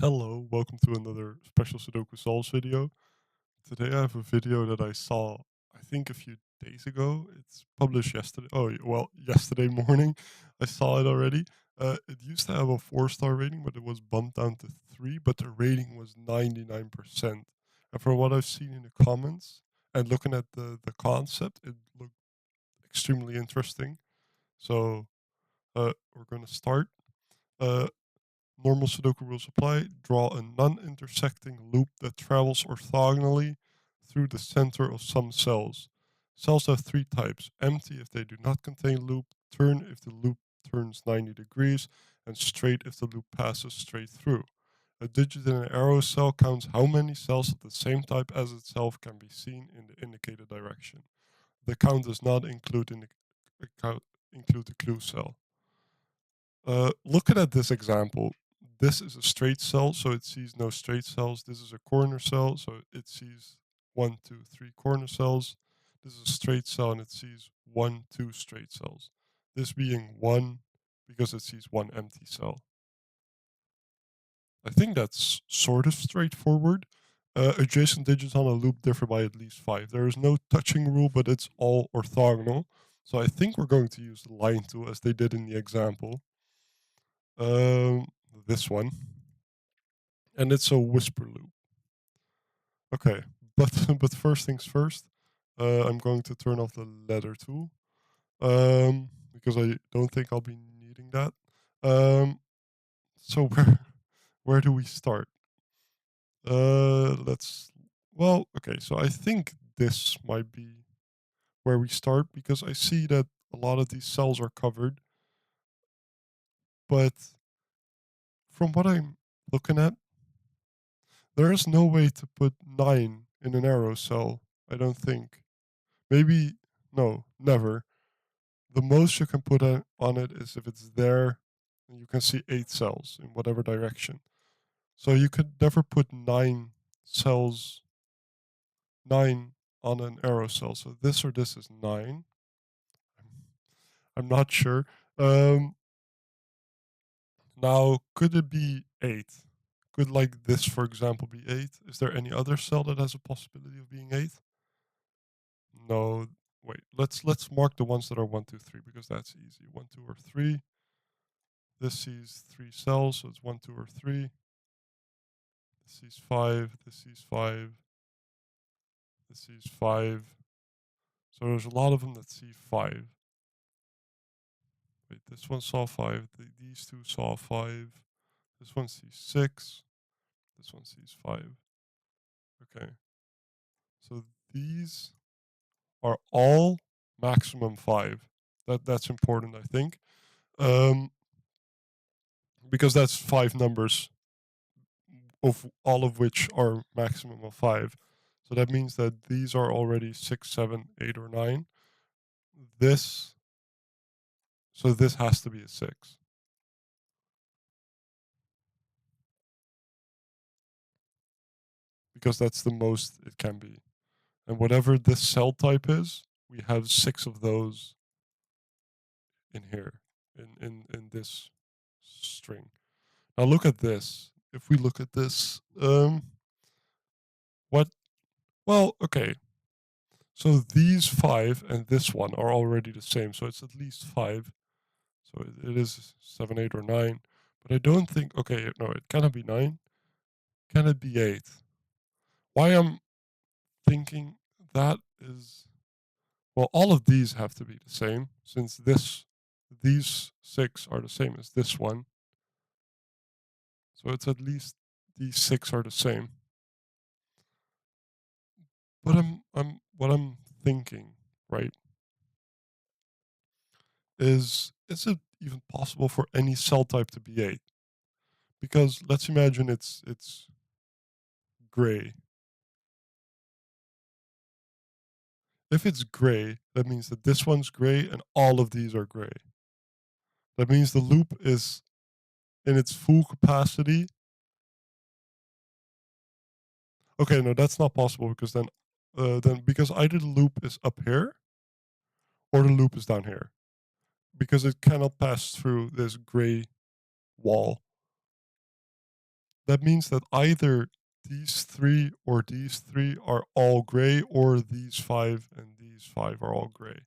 Hello, welcome to another special Sudoku Solves video. Today I have a video that I saw, I think a few days ago. It's published yesterday. Oh, well, yesterday morning. I saw it already. It used to have a 4-star rating, but it was bumped down to 3, but the rating was 99%. And from what I've seen in the comments and looking at the concept, it looked extremely interesting. So we're going to start. Uh, Normal Sudoku rules apply. Draw a non-intersecting loop that travels orthogonally through the center of some cells. Cells have three types: empty if they do not contain loop, turn if the loop turns 90 degrees, and straight if the loop passes straight through. A digit in an arrow cell counts how many cells of the same type as itself can be seen in the indicated direction. The count does not include the clue cell. Looking at this example, this is a straight cell, so it sees no straight cells. This is a corner cell, so it sees one, two, three corner cells. This is a straight cell, and it sees one, two straight cells. This being one because it sees one empty cell. I think that's sort of straightforward. Adjacent digits on a loop differ by at least 5. There is no touching rule, but it's all orthogonal. So I think we're going to use the line tool as they did in the example. Um, this one, and it's a whisper loop. Okay, but but first things first, I'm going to turn off the ladder tool, because I don't think I'll be needing that. So where do we start? Let's well, okay. So I think this might be where we start because I see that a lot of these cells are covered, but from what I'm looking at, there is no way to put 9 in an arrow cell, I don't think. Maybe, no, never. The most you can put on it is if it's there and you can see 8 cells in whatever direction. So you could never put 9 cells, 9 on an arrow cell. So this or this is 9. I'm not sure. Um, Now, could it be 8? Could like this, for example, be 8? Is there any other cell that has a possibility of being 8? No, wait. Let's mark the ones that are 1, 2, 3 because that's easy. 1, 2, or 3. This sees 3 cells, so it's 1, 2, or 3. This sees 5. This sees 5. This sees 5. So there's a lot of them that see 5. Wait, this one saw 5. These two saw 5. This one sees 6. This one sees 5. Okay. So these are all maximum 5. That's important, I think. Um, because that's 5 numbers of all of which are maximum of 5. So that means that these are already 6, 7, 8, or 9. This, so this has to be a 6. Because that's the most it can be. And whatever this cell type is, we have 6 of those in here, in this string. Now look at this. If we look at this, what? Well, okay. So these 5 and this one are already the same. So it's at least 5. So it is 7, 8, or 9. But I don't think, okay, no, it cannot be 9. Can it be 8? Why I'm thinking that is, well, all of these have to be the same since these 6 are the same as this one. So it's at least these 6 are the same. But what I'm thinking, right, is it even possible for any cell type to be 8? Because let's imagine it's gray. If it's gray, that means that this one's gray and all of these are gray. That means the loop is in its full capacity. Okay, no, that's not possible because then because either the loop is up here or the loop is down here because it cannot pass through this gray wall. that means that either these three or these three are all gray, or these five and these five are all gray.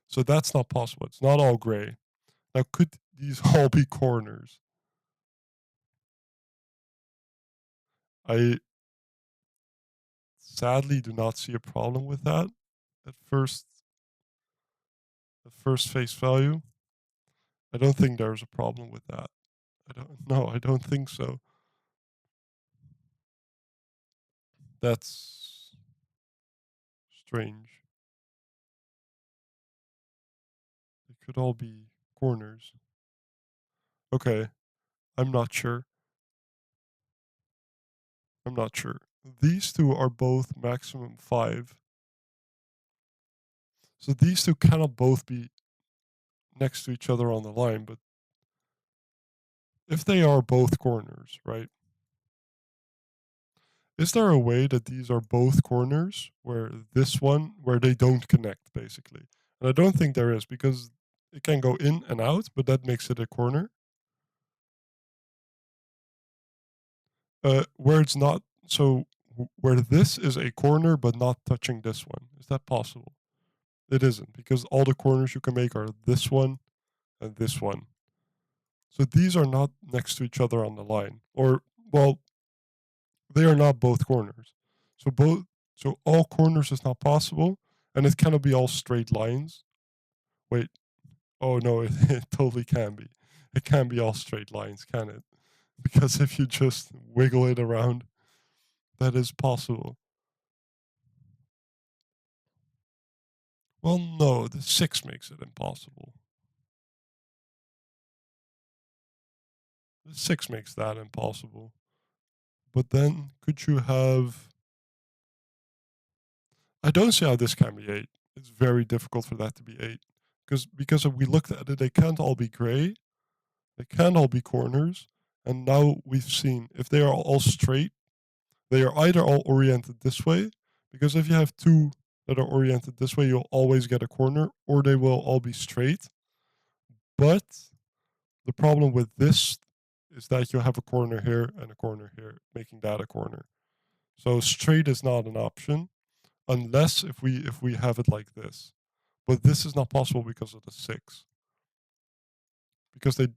So that's not possible. It's not all gray. Now, could these all be corners? I sadly do not see a problem with that at first face value. I don't think there's a problem with that. I don't think so. That's strange. They could all be corners. Okay, I'm not sure. I'm not sure. These two are both maximum 5. So these two cannot both be next to each other on the line, but if they are both corners, right? Is there a way that these are both corners where they don't connect basically? And I don't think there is, because it can go in and out, but that makes it a corner. Where it's not, where this is a corner but not touching this one. Is that possible? It isn't, because all the corners you can make are this one and this one. So these are not next to each other on the line. Or, well, they are not both corners. So so all corners is not possible, and it cannot be all straight lines. Wait, oh no, it totally can be. It can be all straight lines, can it? Because if you just wiggle it around, that is possible. Well, no, the 6 makes it impossible. The 6 makes that impossible. But then could you have, I don't see how this can be 8. It's very difficult for that to be 8. Because if we looked at it, they can't all be gray, they can't all be corners, and now we've seen if they are all straight, they are either all oriented this way, because if you have two that are oriented this way, you'll always get a corner, or they will all be straight. But the problem with this is that you have a corner here and a corner here, making that a corner. So straight is not an option unless if we have it like this. But this is not possible because of the 6. Because they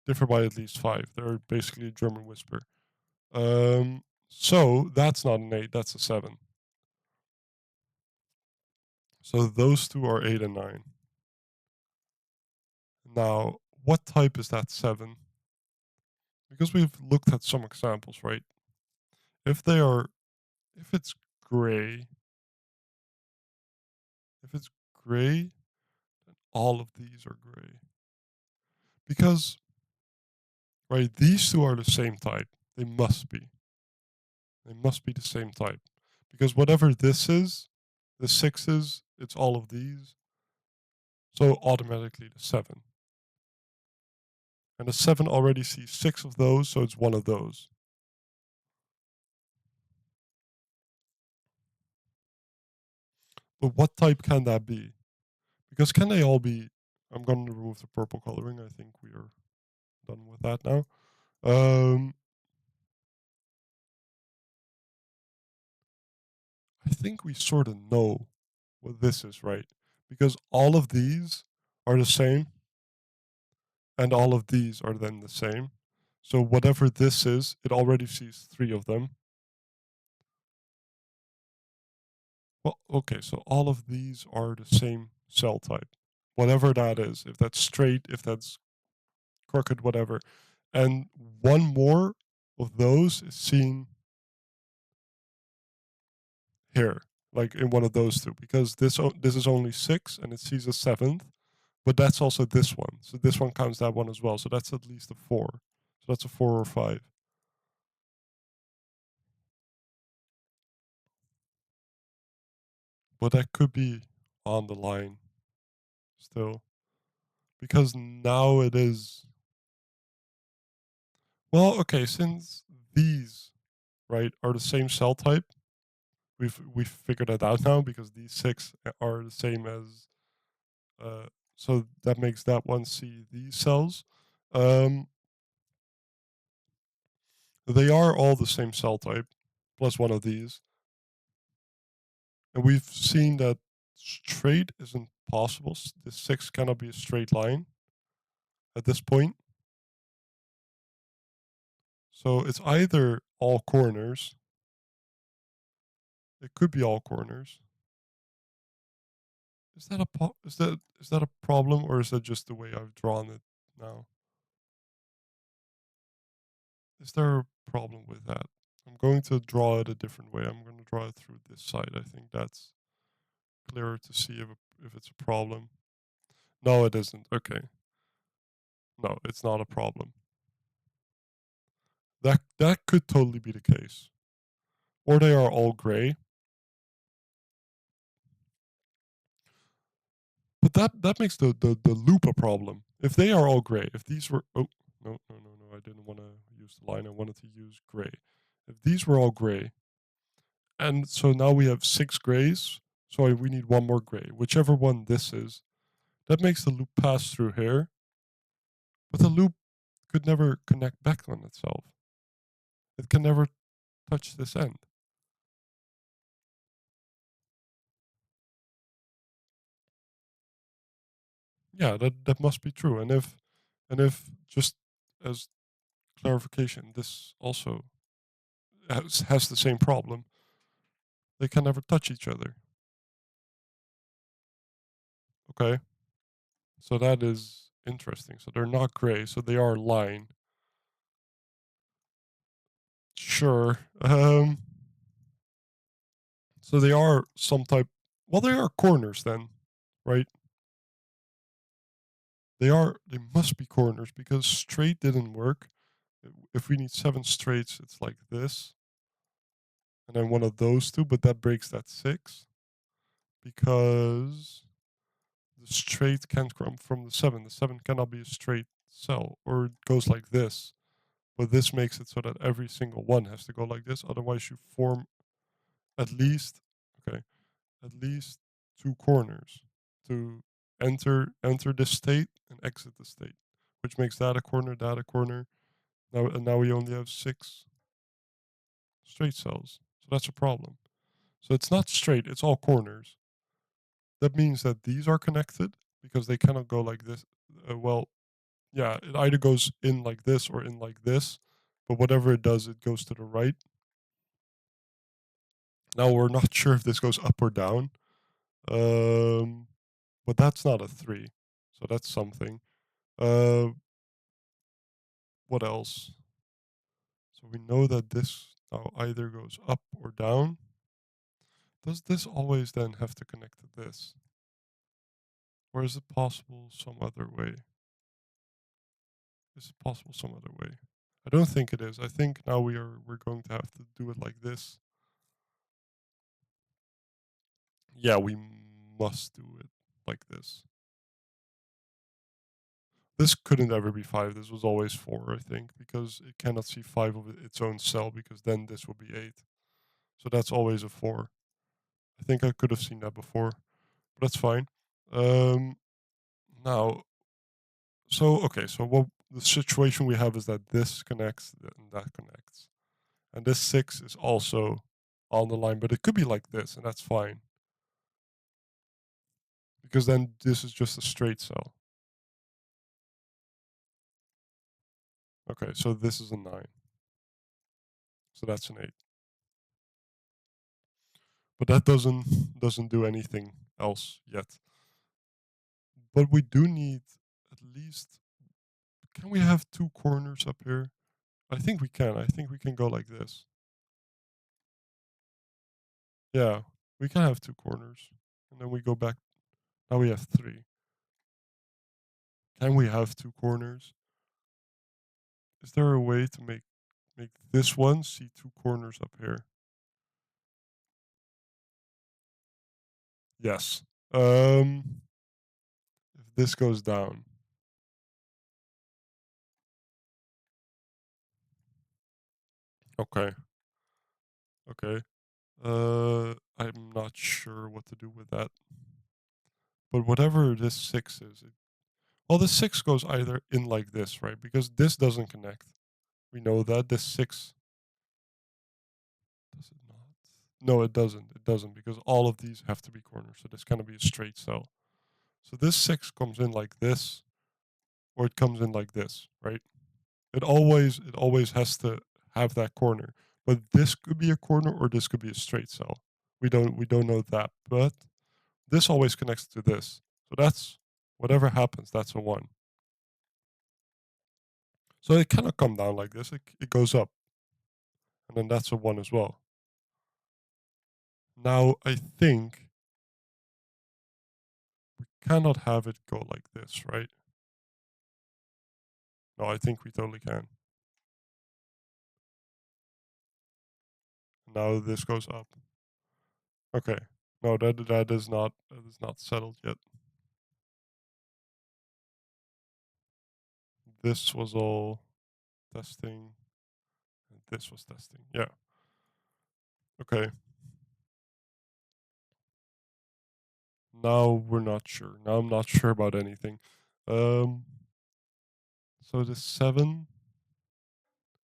differ by at least 5. They're basically a German whisper. So that's not an 8, that's a 7. So those two are 8 and 9. Now, what type is that 7? Because we've looked at some examples, right? If they are, if it's gray, if it's gray, then all of these are gray. Because, right, these two are the same type. They must be. They must be the same type. Because whatever this is, the 6 is, it's all of these. So automatically the 7. And the 7 already sees 6 of those, so it's one of those. But what type can that be? Because can they all be? I'm going to remove the purple coloring. I think we are done with that now. I think we sort of know what this is, right? Because all of these are the same, and all of these are then the same. So whatever this is, it already sees 3 of them. Well, okay, so all of these are the same cell type, whatever that is. If that's straight, if that's crooked, whatever. And one more of those is seen here, like in one of those two, because this is only 6 and it sees a 7th, but that's also this one. So this one counts that one as well. So that's at least a 4. So that's a 4 or 5. But that could be on the line still, because now it is, well, okay, since these, right, are the same cell type, we've figured that out now, because these 6 are the same as, so that makes that one see these cells. Um, They are all the same cell type, plus one of these. And we've seen that straight isn't possible. The 6 cannot be a straight line at this point. So it's either all corners. It could be all corners. Is that a problem, or is that just the way I've drawn it now? Is there a problem with that? I'm going to draw it a different way. I'm going to draw it through this side. I think that's clearer to see if it's a problem. No, it isn't. Okay. No, it's not a problem. That could totally be the case. Or they are all gray. But that makes the loop a problem. If they are all gray, if these were no, I didn't want to use the line. I wanted to use gray. If these were all gray, and so now we have 6 grays, so we need one more gray, whichever one this is. That makes the loop pass through here, but the loop could never connect back on itself. It can never touch this end. Yeah, that must be true. And if just as clarification, this also has the same problem. They can never touch each other. Okay, so that is interesting. So they're not gray, so they are line. Sure. So they are some type. Well, they are corners then, right? They must be corners because straight didn't work. If we need 7 straights, it's like this, and then one of those two, but that breaks that 6 because the straight can't come from the 7. The 7 cannot be a straight cell, or it goes like this. But this makes it so that every single one has to go like this. Otherwise, you form at least okay, at least 2 corners to enter this state and exit the state, which makes that a corner, that a corner. Now we only have 6 straight cells. So that's a problem. So it's not straight, it's all corners. That means that these are connected because they cannot go like this. Well, yeah, it either goes in like this or in like this, but whatever it does, it goes to the right. Now we're not sure if this goes up or down, um, but that's not a 3, so that's something. Uh, what else? So we know that this now either goes up or down. Does this always then have to connect to this? Or is it possible some other way? Is it possible some other way? I don't think it is. I think now we're going to have to do it like this. Yeah, we must do it like this. This couldn't ever be 5. This was always 4, I think, because it cannot see 5 of its own cell, because then this would be 8. So that's always a 4. I think I could have seen that before, but that's fine. Um, now, so okay, so what the situation we have is that this connects and that connects, and this 6 is also on the line, but it could be like this, and that's fine, because then this is just a straight cell. Okay, so this is a 9, so that's an 8, but that doesn't do anything else yet. But we do need at least. Can we have 2 corners up here? I think we can. I think we can go like this. Yeah, we can have 2 corners, and then we go back. Now we have 3. Can we have 2 corners? Is there a way to make this one see 2 corners up here? Yes. If this goes down. Okay. Okay. I'm not sure what to do with that. But whatever this 6 is, well, this 6 goes either in like this, right? Because this doesn't connect. We know that this 6 Does it not? No, it doesn't. It doesn't because all of these have to be corners. So this cannot be a straight cell. So this 6 comes in like this, or it comes in like this, right? It always has to have that corner. But this could be a corner or this could be a straight cell. We don't know that. But this always connects to this. So that's whatever happens, that's a 1. So it cannot come down like this. It goes up. And then that's a 1 as well. Now I think we cannot have it go like this, right? No, I think we totally can. Now this goes up. Okay. No, that is not settled yet. This was all testing, and this was testing. Yeah. Okay. Now we're not sure. Now I'm not sure about anything. Um. So the 7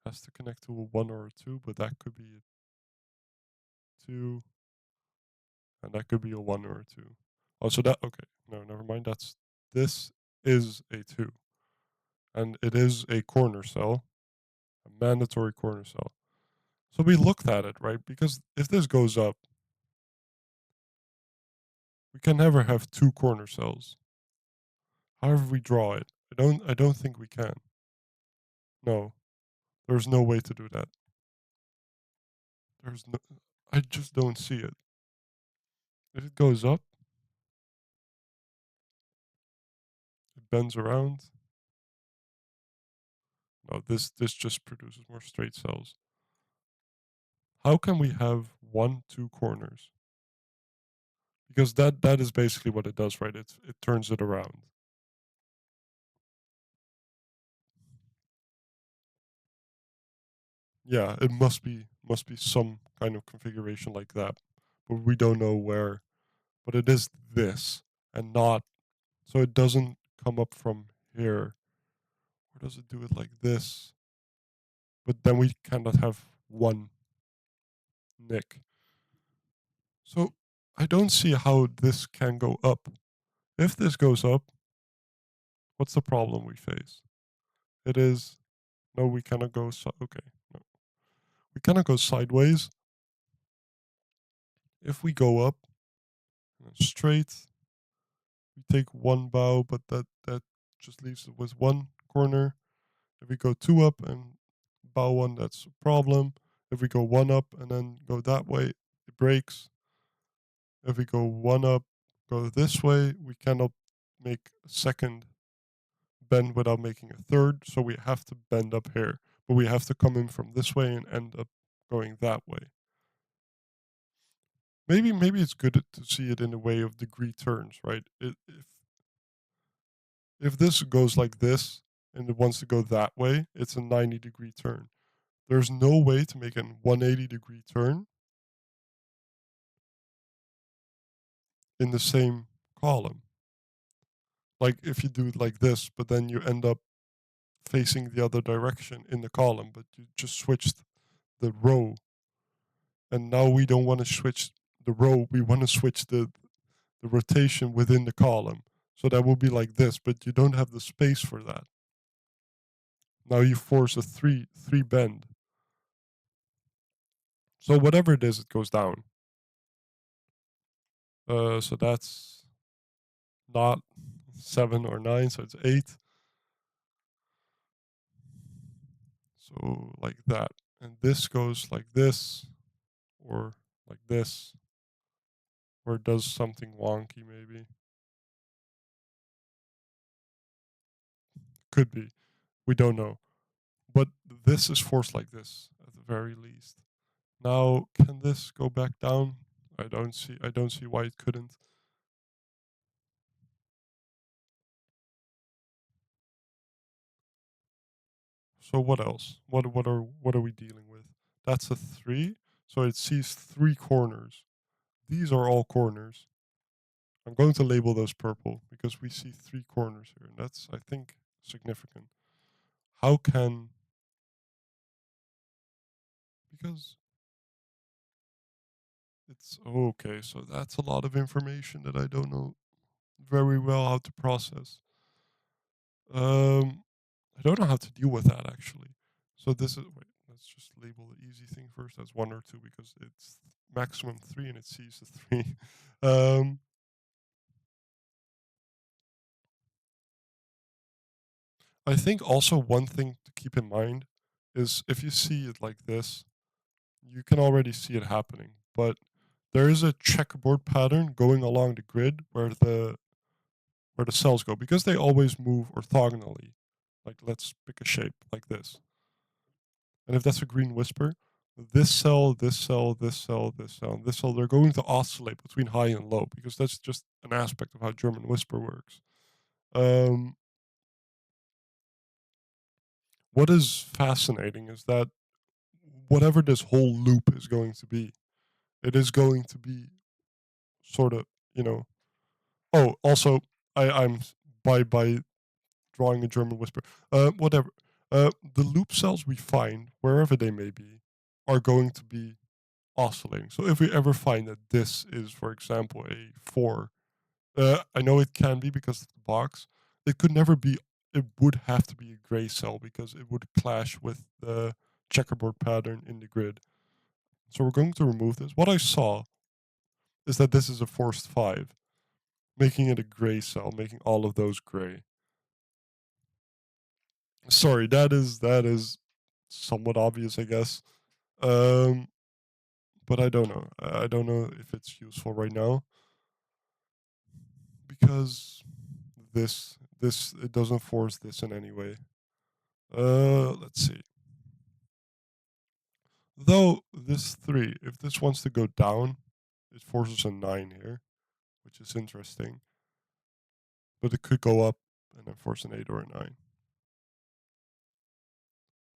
has to connect to a 1 or a 2, but that could be a 2, and that could be a 1 or a 2. Oh, so that okay. No, never mind. This is a 2, and it is a corner cell, a mandatory corner cell. So we looked at it, right? Because if this goes up, we can never have 2 corner cells. However we draw it, I don't think we can. No, there's no way to do that. There's no I just don't see it. If it goes up, it bends around. No, this just produces more straight cells. How can we have 1, 2 corners? Because that is basically what it does, right? It turns it around. Yeah, it must be some kind of configuration like that, but we don't know where. But it is this and not, so it doesn't come up from here. Or does it do it like this? But then we cannot have one nick. So I don't see how this can go up. If this goes up, what's the problem we face? It is no, we cannot go. Okay, no, we cannot go sideways. If we go up and straight, we take one bow, but that just leaves it with one corner. If we go 2 up and bow 1, that's a problem. If we go 1 up and then go that way, it breaks. If we go 1 up, go this way, we cannot make a second bend without making a third, so we have to bend up here. But we have to come in from this way and end up going that way. Maybe it's good to see it in a way of degree turns, right? If this goes like this and it wants to go that way, it's a 90-degree turn. There's no way to make a 180-degree turn in the same column. Like if you do it like this, but then you end up facing the other direction in the column, but you just switched the row. And now we don't want to switch the row, we want to switch the rotation within the column. So that will be like this, but you don't have the space for that. Now you force a three bend. So whatever it is, it goes down. So that's not 7 or 9, so it's 8. So like that. And this goes like this, or like this, or it does something wonky maybe. Could be. We don't know. But this is forced like this at the very least. Now, can this go back down? I don't see why it couldn't. So what else? What are we dealing with? That's a 3. So it sees 3 corners. These are all corners. I'm going to label those purple because we see 3 corners here, and that's, I think, significant. How can, because It's okay. So that's a lot of information that I don't know very well how to process. Um, I don't know how to deal with that actually. So this is wait. Let's just label the easy thing first as 1 or 2 because it's maximum 3 and it sees the 3. Um, I think also one thing to keep in mind is if you see it like this, you can already see it happening. But there is a checkerboard pattern going along the grid where the cells go because they always move orthogonally. Like let's pick a shape like this. And if that's a green whisper, this cell, this cell, this cell, this cell, and this cell, they're going to oscillate between high and low because that's just an aspect of how German whisper works. Um, what is fascinating is that whatever this whole loop is going to be, it is going to be sort of, you know. Oh, also, I'm by drawing a German whisper. Whatever. The loop cells we find wherever they may be are going to be oscillating. So if we ever find that this is, for example, a 4, I know it can be because of the box. It could never be. It would have to be a gray cell because it would clash with the checkerboard pattern in the grid. So we're going to remove this. What I saw is that this is a forced 5, making it a gray cell, making all of those gray. Sorry, that is somewhat obvious, I guess. Um, but I don't know. I don't know if it's useful right now because this it doesn't force this in any way. Let's see. Though this 3, if this wants to go down, it forces a 9 here, which is interesting. But it could go up and then force an 8 or a 9.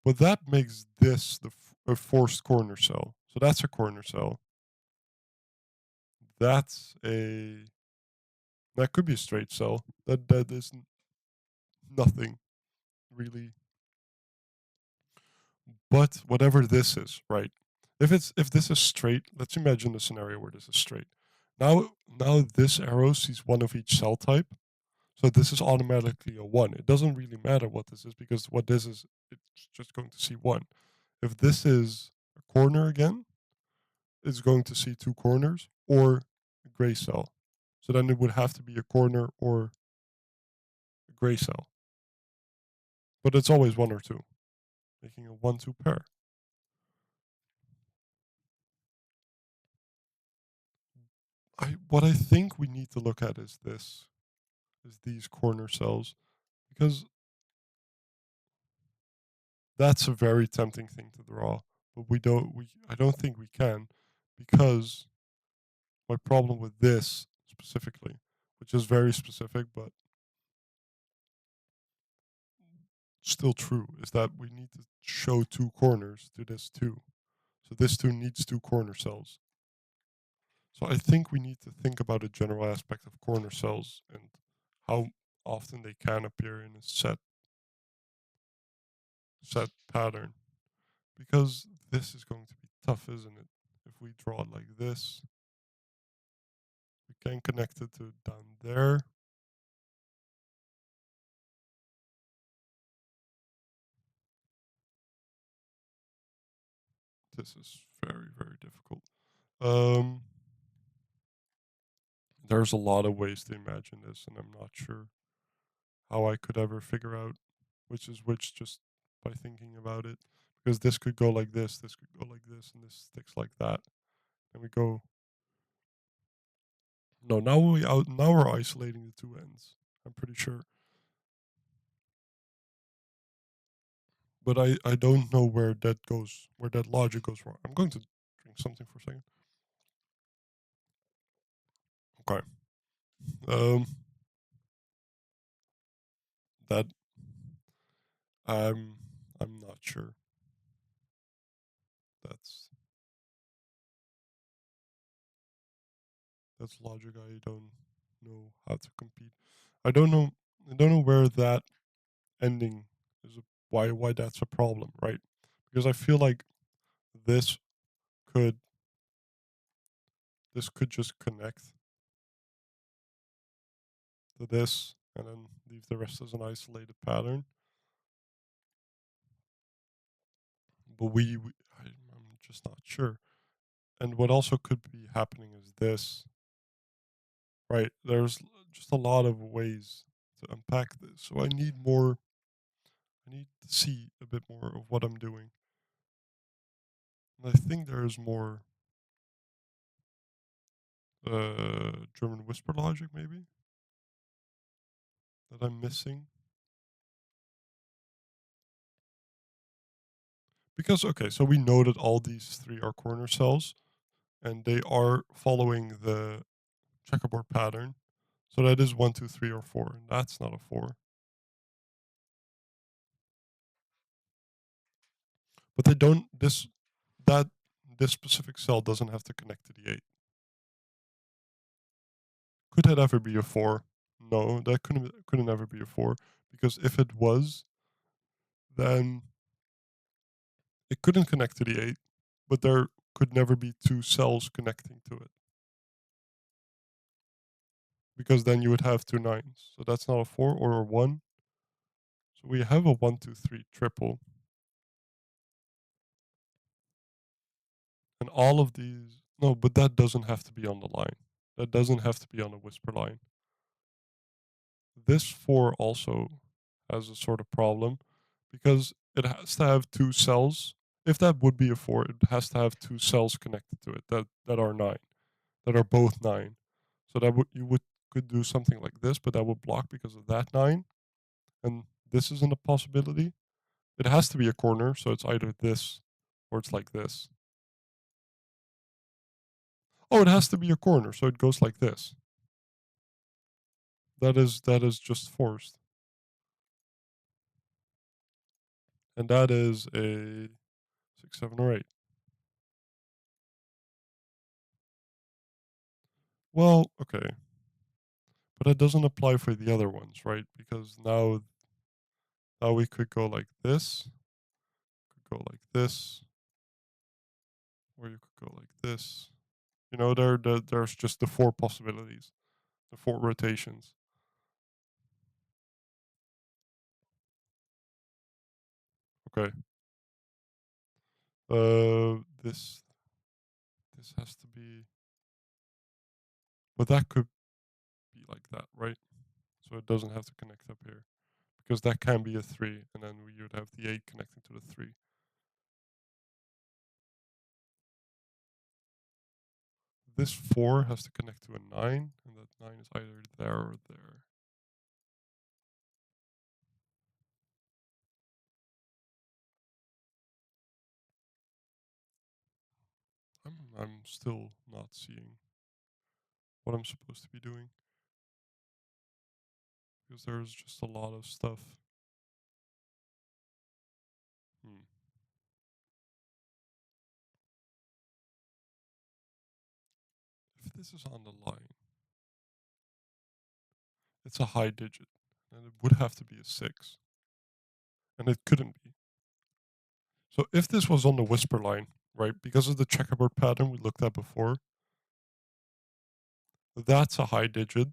But that makes this a forced corner cell. So that's a corner cell. That's a that could be a straight cell. That is nothing really. But whatever this is, right? If this is straight, let's imagine a scenario where this is straight. Now this arrow sees one of each cell type. So this is automatically a 1. It doesn't really matter what this is because what this is, it's just going to see 1. If this is a corner again, it's going to see 2 corners or a gray cell. So then it would have to be a corner or a gray cell. But it's always 1 or 2, making a 1-2 pair. What I think we need to look at is these corner cells because that's a very tempting thing to draw, but we I don't think we can because my problem with this specifically, which is very specific but still true, is that we need to show 2 corners to this 2. So this 2 needs 2 corner cells. So I think we need to think about a general aspect of corner cells and how often they can appear in a set pattern because this is going to be tough, isn't it? If we draw it like this, we can connect it to down there. This is very, very difficult. Um, there's a lot of ways to imagine this, and I'm not sure how I could ever figure out which is which just by thinking about it. Because this could go like this could go like this, and this sticks like that. And we go, no, now we're isolating the 2 ends. I'm pretty sure. But I don't know where that logic goes wrong. I'm going to drink something for a second. Okay. Um, that I'm I'm not sure. That's that's logic I don't know how to compete. I don't know I don't know where that ending is why that's a problem, right? Because I feel like this could this could just connect to this and then leave the rest as an isolated pattern. But I'm just not sure. And what also could be happening is this, right? There's just a lot of ways to unpack this. So I need to see a bit more of what I'm doing. And I think there is more German whisper logic maybe that I'm missing. Because okay, so we know that all these three are corner cells and they are following the checkerboard pattern. So that is 1, 2, 3, or 4. And that's not a 4. But they don't that this specific cell doesn't have to connect to the 8. Could that ever be a 4? No, that couldn't ever be a 4. Because if it was, then it couldn't connect to the 8, but there could never be two cells connecting to it. Because then you would have two nines. So that's not a 4 or a 1. So we have a 1, 2, 3 triple. And all of these, no, but that doesn't have to be on the line. That doesn't have to be on a whisper line. This 4 also has a sort of problem because it has to have two cells. If that would be a 4, it has to have two cells connected to it that are 9, that are both 9. So that you would could do something like this, but that would block because of that 9. And this isn't a possibility. It has to be a corner, so it's either this or it's like this. Oh, it has to be a corner, so it goes like this. That is just forced. And that is a 6, 7, or 8. Well, okay. But it doesn't apply for the other ones, right? Because now we could go like this, could go like this, or you could go like this. You know, there's just the 4 possibilities, the 4 rotations. Okay. This has to be, but that could be like that, right? So it doesn't have to connect up here because that can be a 3, and then we would have the 8 connecting to the 3. This 4 has to connect to a 9, and that 9 is either there or there. I'm still not seeing what I'm supposed to be doing because there's just a lot of stuff. Hmm. If this is on the line, it's a high digit, and it would have to be a 6, and it couldn't be. So if this was on the whisper line, right, because of the checkerboard pattern we looked at before, that's a high digit,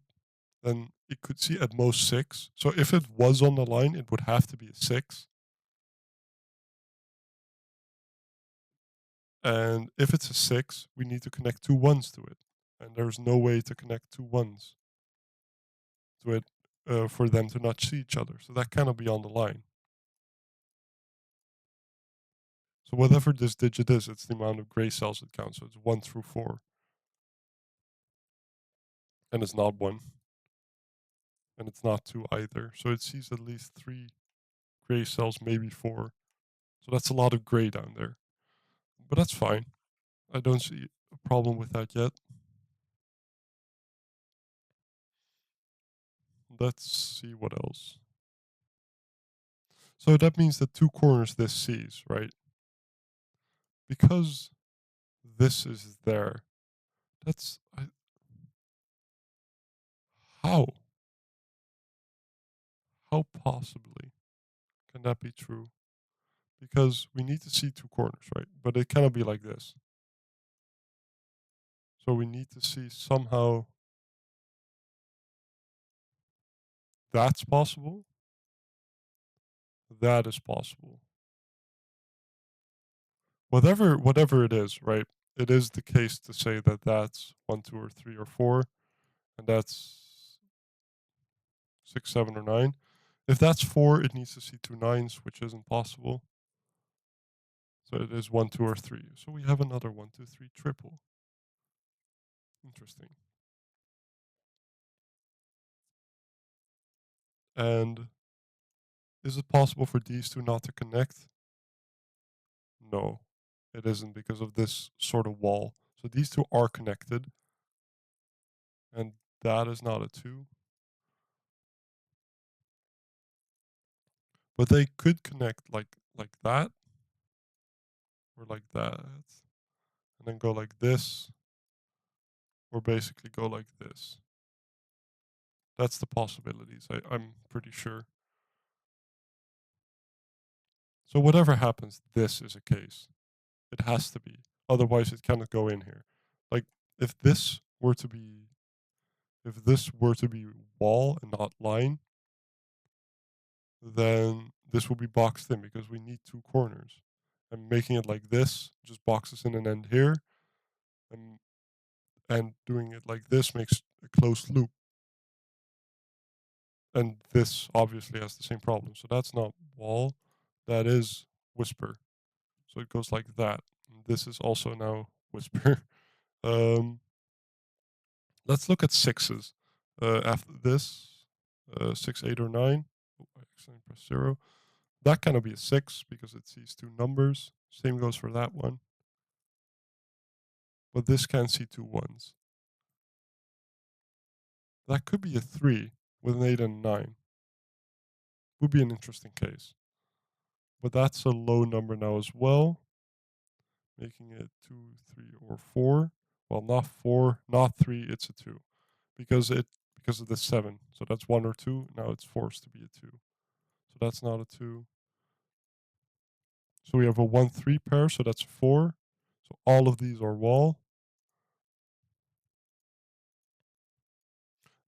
then it could see at most 6. So if it was on the line, it would have to be a 6. And if it's a 6, we need to connect two ones to it. And there's no way to connect two ones to it for them to not see each other. So that cannot be on the line. So whatever this digit is, it's the amount of gray cells it counts. So it's 1 through 4. And it's not 1. And it's not 2 either. So it sees at least 3 gray cells, maybe 4. So that's a lot of gray down there. But that's fine. I don't see a problem with that yet. Let's see what else. So that means that two corners this sees, right? Because this is there. That's how? How possibly can that be true? Because we need to see two corners, right? But it cannot be like this. So we need to see somehow that's possible. That is possible. Whatever it is, right? It is the case to say that that's 1, 2, or 3, or 4, and that's 6, 7, or 9. If that's 4, it needs to see two nines, which isn't possible. So it is 1, 2, or 3. So we have another 1, 2, 3 triple. Interesting. And is it possible for these two not to connect? No, it isn't because of this sort of wall. So these two are connected, and that is not a 2. But they could connect like that, or like that, and then go like this, or basically go like this. That's the possibilities, I'm pretty sure. So whatever happens, this is a case. It has to be. Otherwise, it cannot go in here. Like if this were to be, if this were to be wall and not line, then this will be boxed in because we need two corners. And making it like this just boxes in an end here, and doing it like this makes a closed loop. And this obviously has the same problem. So that's not wall, that is whisper. So it goes like that. And this is also now whisper. Um, let's look at sixes. After this, 6, 8, or 9. Oh, I accidentally pressed 0. That cannot be a 6 because it sees two numbers. Same goes for that one. But this can see two ones. That could be a 3 with an 8 and a 9. Would be an interesting case. But that's a low number now as well, making it 2, 3, or 4. Well, not 4, not 3, it's a 2. Because of the 7. So that's 1 or 2. Now it's forced to be a 2. So that's not a 2. So we have a 1, 3 pair, so that's a 4. So all of these are wall.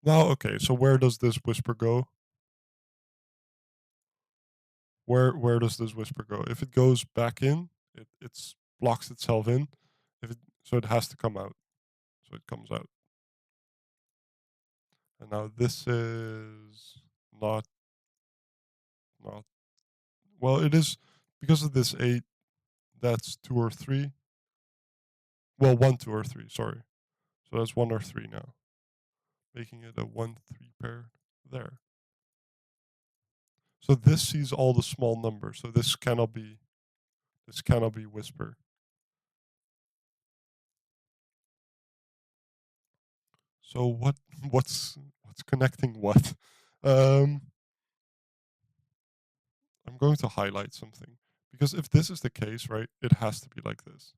Now, okay, so where does this whisper go? Where does this whisper go? If it goes back in, it's blocks itself in. So it has to come out. So it comes out. And now this is not well, it is because of this 8, that's 2 or 3. Well, 1, 2, or 3, sorry. So that's 1 or 3 now. Making it a 1, 3 pair there. So this sees all the small numbers. So this cannot be whisper. So what's connecting what? Um, I'm going to highlight something because if this is the case, right, it has to be like this.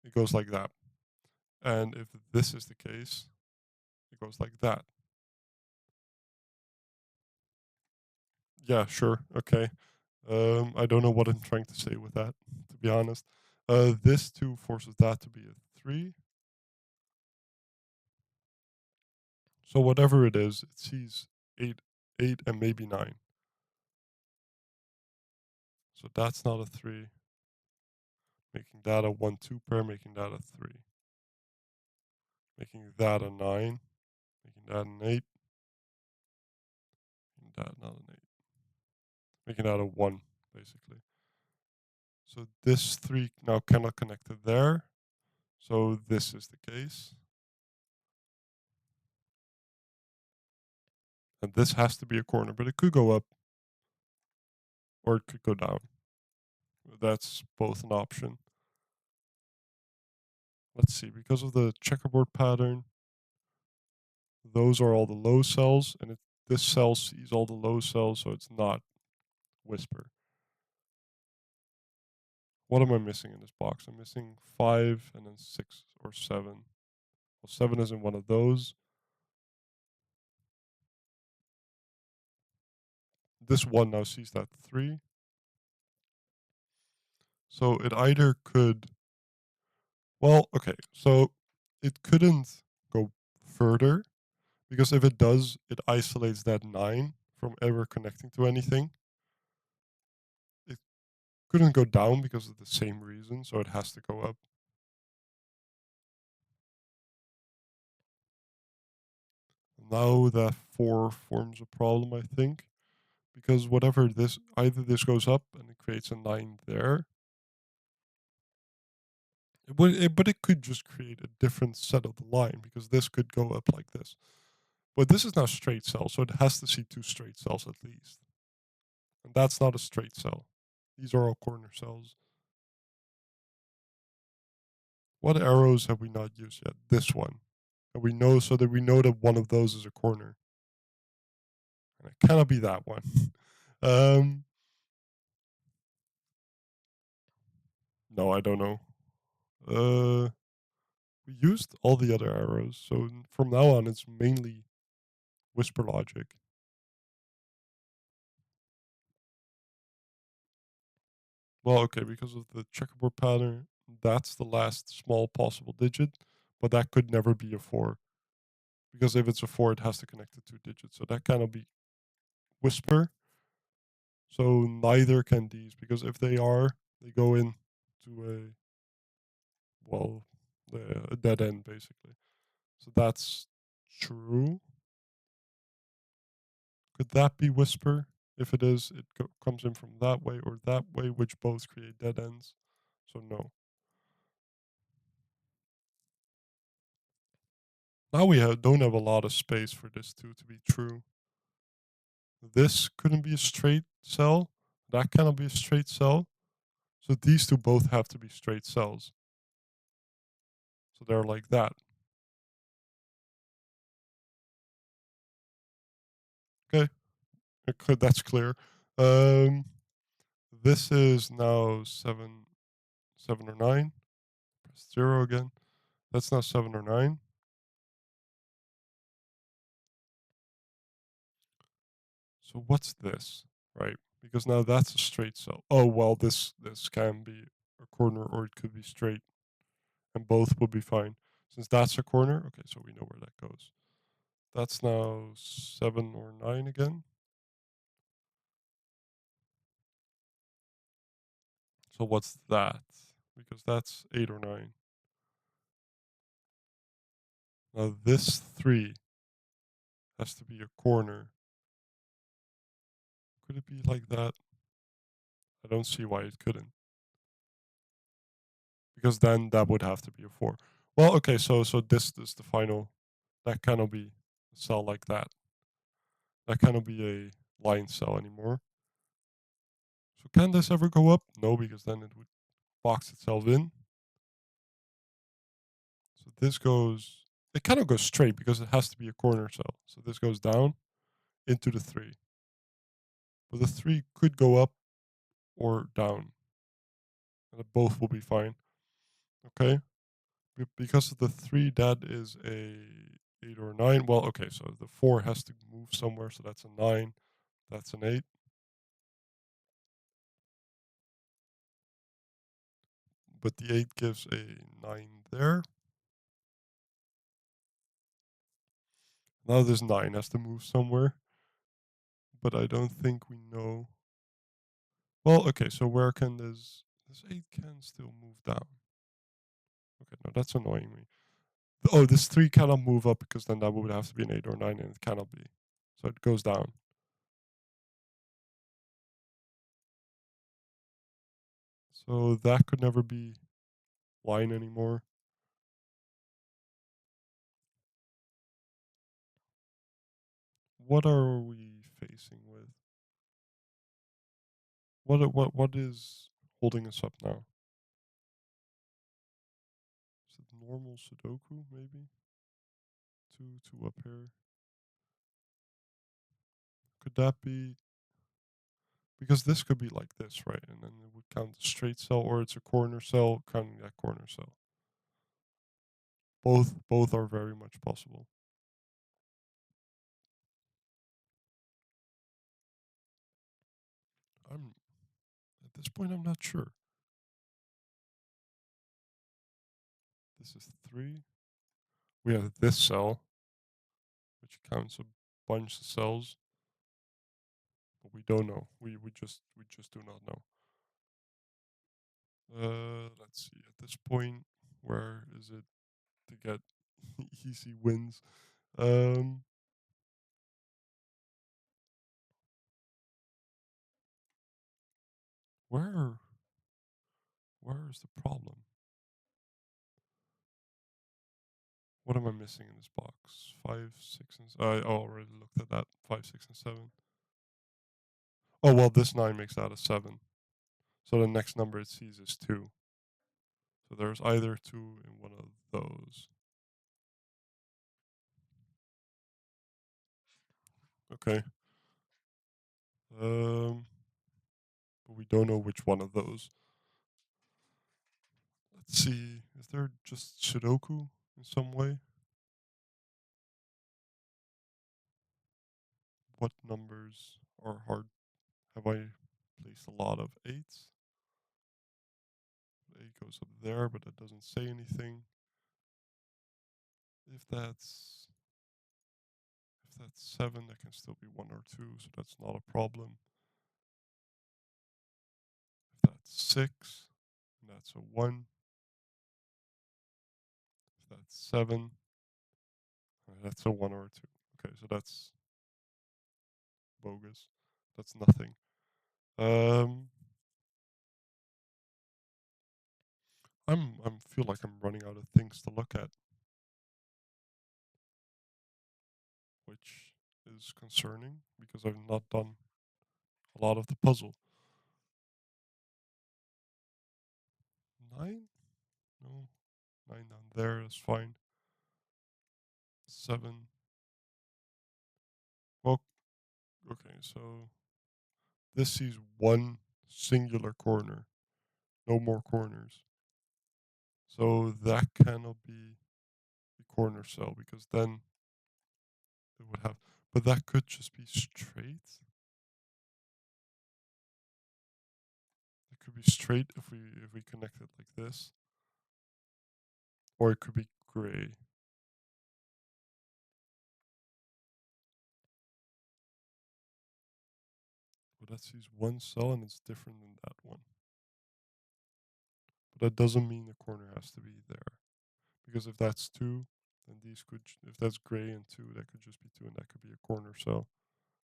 It goes like that. And if this is the case, it goes like that. Yeah, sure. Okay. I don't know what I'm trying to say with that, to be honest. This 2 forces that to be a 3. So whatever it is, it sees 8, 8, and maybe 9. So that's not a 3. Making that a 1, 2 pair, making that a 3. Making that a 9. Making that an 8. Making that not an 8. Making that a 1, basically. So this 3 now cannot connect to there. So this is the case. And this has to be a corner, but it could go up or it could go down. That's both an option. Let's see, because of the checkerboard pattern, those are all the low cells, and this cell sees all the low cells, so it's not whisper. What am I missing in this box? I'm missing 5 and then 6 or 7. Well, 7 isn't one of those. This one now sees that 3. So it either could Well, okay, so it couldn't go further because if it does, it isolates that 9 from ever connecting to anything. It couldn't go down because of the same reason, so it has to go up. Now that 4 forms a problem, I think, because whatever this, either this goes up and it creates a 9 there, but it could just create a different set of the line because this could go up like this. But this is now straight cell, so it has to see 2 straight cells at least. And that's not a straight cell. These are all corner cells. What arrows have we not used yet? This one. And we know so that we know that one of those is a corner. And it cannot be that one. um no, I don't know. We used all the other arrows, so from now on it's mainly whisper logic. Well, okay, because of the checkerboard pattern, that's the last small possible digit, but that could never be a 4. Because if it's a 4, it has to connect to 2 digits. So that cannot be whisper. So neither can these, because if they are, they go in to well, a dead end basically. So that's true. Could that be whisper? If it is, it comes in from that way or that way, which both create dead ends. So no. Now we don't have a lot of space for this two to be true. This couldn't be a straight cell. That cannot be a straight cell. So these two both have to be straight cells. So they're like that. Okay, that's clear. Um, this is now 7 or 9. Press 0 again. That's now 7 or 9. So what's this, right? Because now that's a straight cell. Oh well, this can be a corner or it could be straight, and both will be fine. Since that's a corner, okay, so we know where that goes. That's now 7 or 9 again. So what's that? Because that's 8 or 9. Now this 3 has to be a corner. Could it be like that? I don't see why it couldn't. Because then that would have to be a 4. Well, okay, so this is the final. That cannot be a cell like that. That cannot be a line cell anymore. So can this ever go up? No, because then it would box itself in. So this goes, it cannot go straight because it has to be a corner cell. So this goes down into the 3. But the 3 could go up or down. And both will be fine. Okay? Because of the 3, that is a 8 or 9. Well, okay, so the 4 has to move somewhere. So that's a 9. That's an 8. But the 8 gives a 9 there. Now this 9 has to move somewhere. But I don't think we know. Well, okay, so where can this 8 can still move down? Okay, no, that's annoying me. Oh, this 3 cannot move up because then that would have to be an 8 or 9 and it cannot be. So it goes down. So that could never be line anymore. What are we facing with? What is holding us up now? Is it normal Sudoku maybe? Two up here. Could that be because this could be like this, right? And then it would count a straight cell or it's a corner cell counting that corner cell. Both are very much possible. I'm at this point I'm not sure. This is 3. We have this cell, which counts a bunch of cells, but we don't know. We just do not know. Let's see. At this point, where is it to get easy wins? Um, where where is the problem? What am I missing in this box? 5, 6, and I already looked at that. 5, 6, and 7. Oh well, this 9 makes that a 7. So the next number it sees is 2. So there's either 2 in one of those. Okay. But we don't know which one of those. Let's see. Is there just Sudoku in some way? What numbers are hard? Have I placed a lot of 8s? 8 goes up there, but that doesn't say anything. If that's 7, that can still be 1 or 2, so that's not a problem. If that's 6, that's a 1. If that's 7, that's a 1 or a 2. Okay, so that's bogus. That's nothing. Um, I'm feel like I'm running out of things to look at, which is concerning because I've not done a lot of the puzzle. 9? No, 9 down there is fine. 7. Well, okay, so this sees one singular corner, no more corners. So that cannot be the corner cell because then it would have, but that could just be straight. It could be straight if we connect it like this, or it could be gray. But that sees one cell and it's different than that one. But that doesn't mean the corner has to be there. Because if that's 2, then these could, if that's gray and 2, that could just be 2 and that could be a corner cell.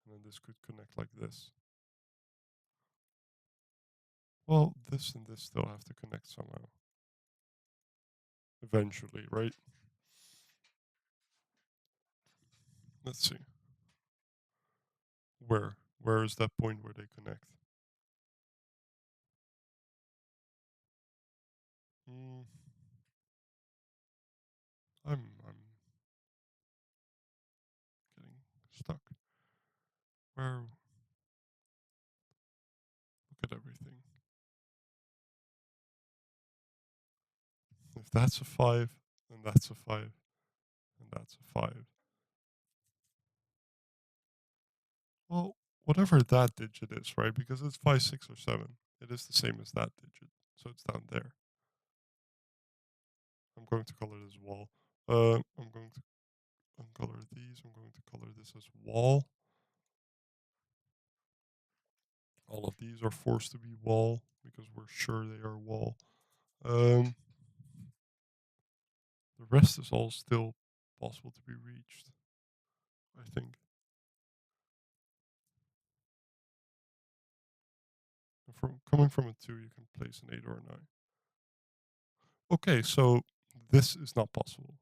And then this could connect like this. Well, this and this still have to connect somehow. Eventually, right? Let's see. Where? Where is that point where they connect? Mm, I'm getting stuck. Where? Look at everything. If that's a 5, then that's a 5, and that's a 5. Well, whatever that digit is, right? Because it's 5, 6, or 7. It is the same as that digit. So it's down there. I'm going to color this wall. I'm going to uncolor these. I'm going to color this as wall. All of these are forced to be wall because we're sure they are wall. The rest is all still possible to be reached, I think. From coming from a 2, you can place an 8 or a 9. Okay, so this is not possible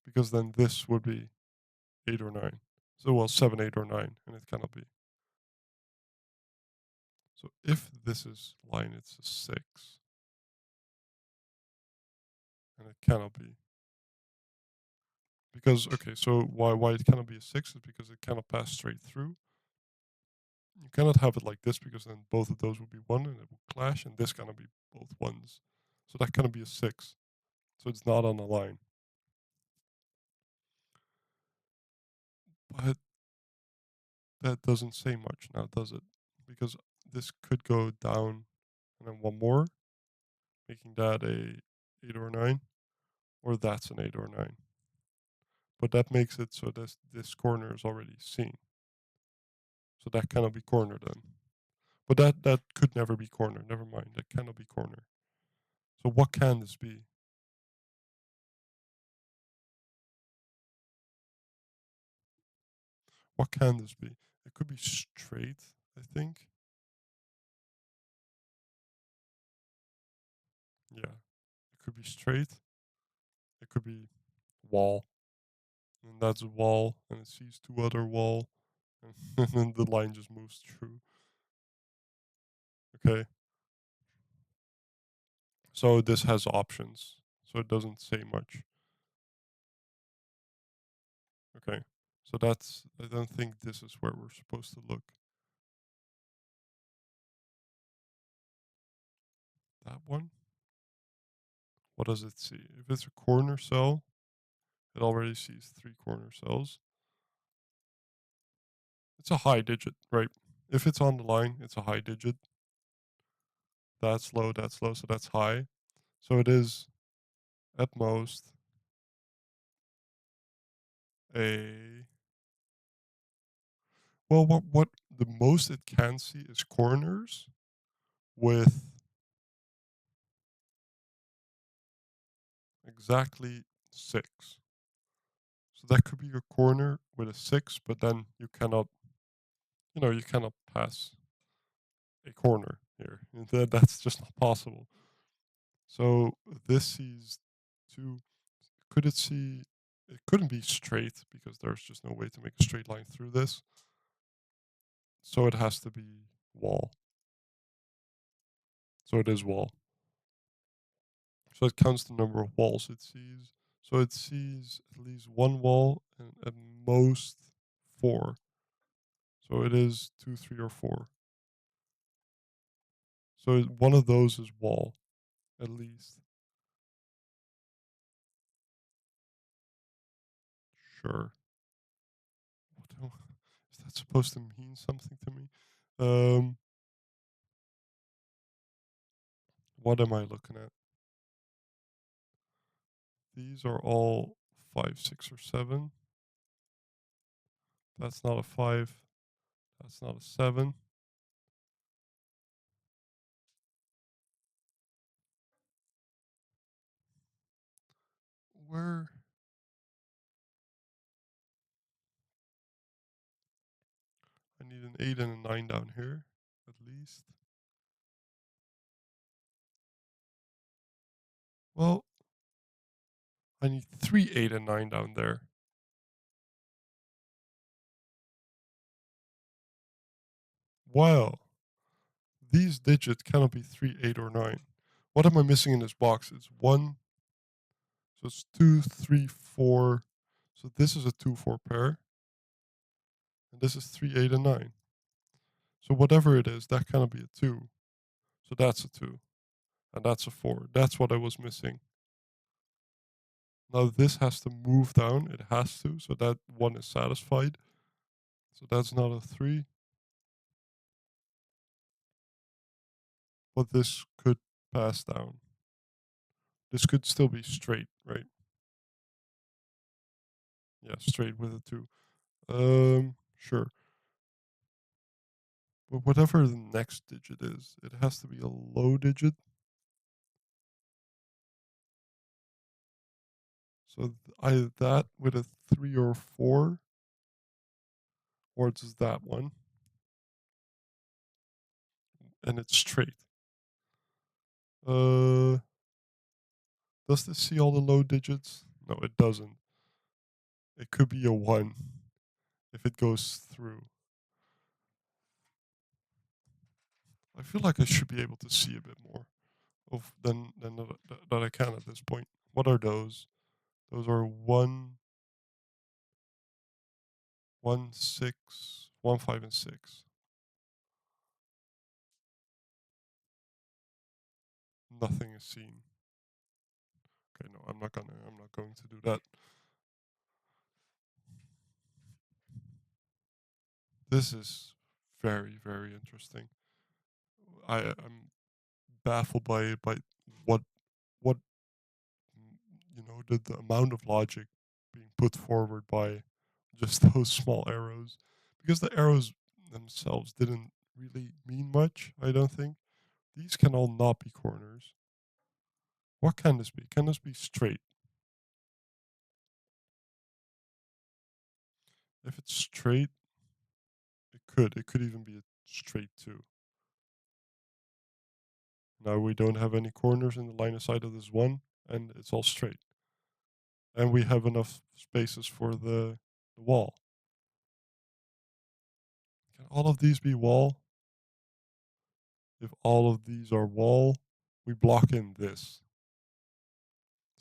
because then this would be 8 or 9. So, well, 7, 8, or 9, and it cannot be. So, if this is line, it's a 6, and it cannot be. Because, okay, so why it cannot be a 6 is because it cannot pass straight through. You cannot have it like this because then both of those would be 1 and it would clash, and this cannot be both 1s. So, that cannot be a 6. So, it's not on a line. But that doesn't say much now, does it? Because this could go down and then one more, making that a 8 or 9, or that's an 8 or 9. But that makes it so this corner is already seen. So that cannot be corner then. But that could never be corner. Never mind. That cannot be corner. So what can this be? What can this be? It could be straight, I think. Yeah. It could be straight. It could be wall. And that's a wall. And it sees two other wall. And then the line just moves through. Okay. So this has options. So it doesn't say much. Okay. So I don't think this is where we're supposed to look. That one? What does it see? If it's a corner cell, it already sees three corner cells. It's a high digit, right? If it's on the line, it's a high digit. That's low, so that's high. So it is at most a well what the most it can see is corners with exactly 6. So that could be a corner with a 6, but then you cannot pass a corner here. That's just not possible. So this sees two. Could it see? It couldn't be straight because there's just no way to make a straight line through this. So it has to be wall. So it is wall. So it counts the number of walls it sees. So it sees at least one wall and at most 4. So it is 2, 3, or 4. So one of those is wall, at least. Sure. Is that supposed to mean something to me? Um, what am I looking at? These are all 5, 6, or 7. That's not a 5. That's not a 7. Where? I need an 8 and a 9 down here, at least. Well, I need 3, 8, and 9 down there. Wow. These digits cannot be 3, 8, or 9. What am I missing in this box? It's 1. So it's 2, 3, 4. So this is a 2, 4 pair. And this is 3, 8, and 9. So whatever it is, that cannot be a 2. So that's a 2. And that's a 4. That's what I was missing. Now this has to move down. It has to. So that one is satisfied. So that's not a 3. But this could pass down. This could still be straight, right? Yeah, straight with a 2. Sure. But whatever the next digit is, it has to be a low digit. So either that with a 3 or 4, or it's that one, and it's straight. Uh, does this see all the low digits? No, it doesn't. It could be a 1 if it goes through. I feel like I should be able to see a bit more than I can at this point. What are those? Those are 1, 1, 6, 1, 5, and 6. Nothing is seen. Okay, no, I'm not going to do that. This is very, very interesting. I'm baffled by what what the amount of logic being put forward by just those small arrows, because the arrows themselves didn't really mean much, I don't think. These can all not be corners. What can this be? Can this be straight? If it's straight, it could. It could even be a straight too. Now we don't have any corners in the line of sight of this one, and it's all straight. And we have enough spaces for the wall. Can all of these be wall? If all of these are wall, we block in this.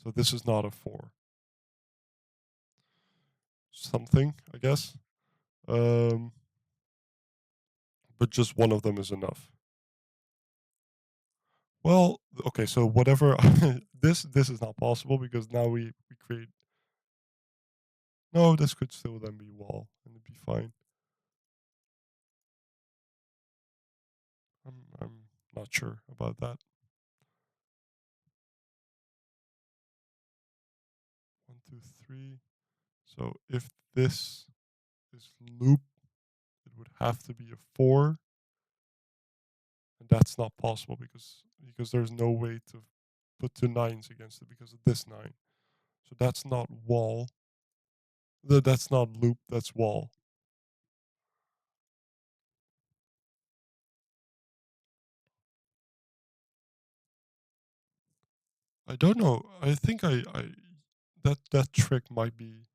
So this is not a 4. Something, I guess. Um, but just one of them is enough. Well, okay, so whatever this is not possible because now we create. No, this could still then be wall and it'd be fine. I'm not sure about that. 1, 2, 3. So if this is loop, it would have to be a 4, and that's not possible because there's no way to put 2 9s against it because of this 9. So that's not wall. That's not loop. That's wall. I don't know. I think I that trick might be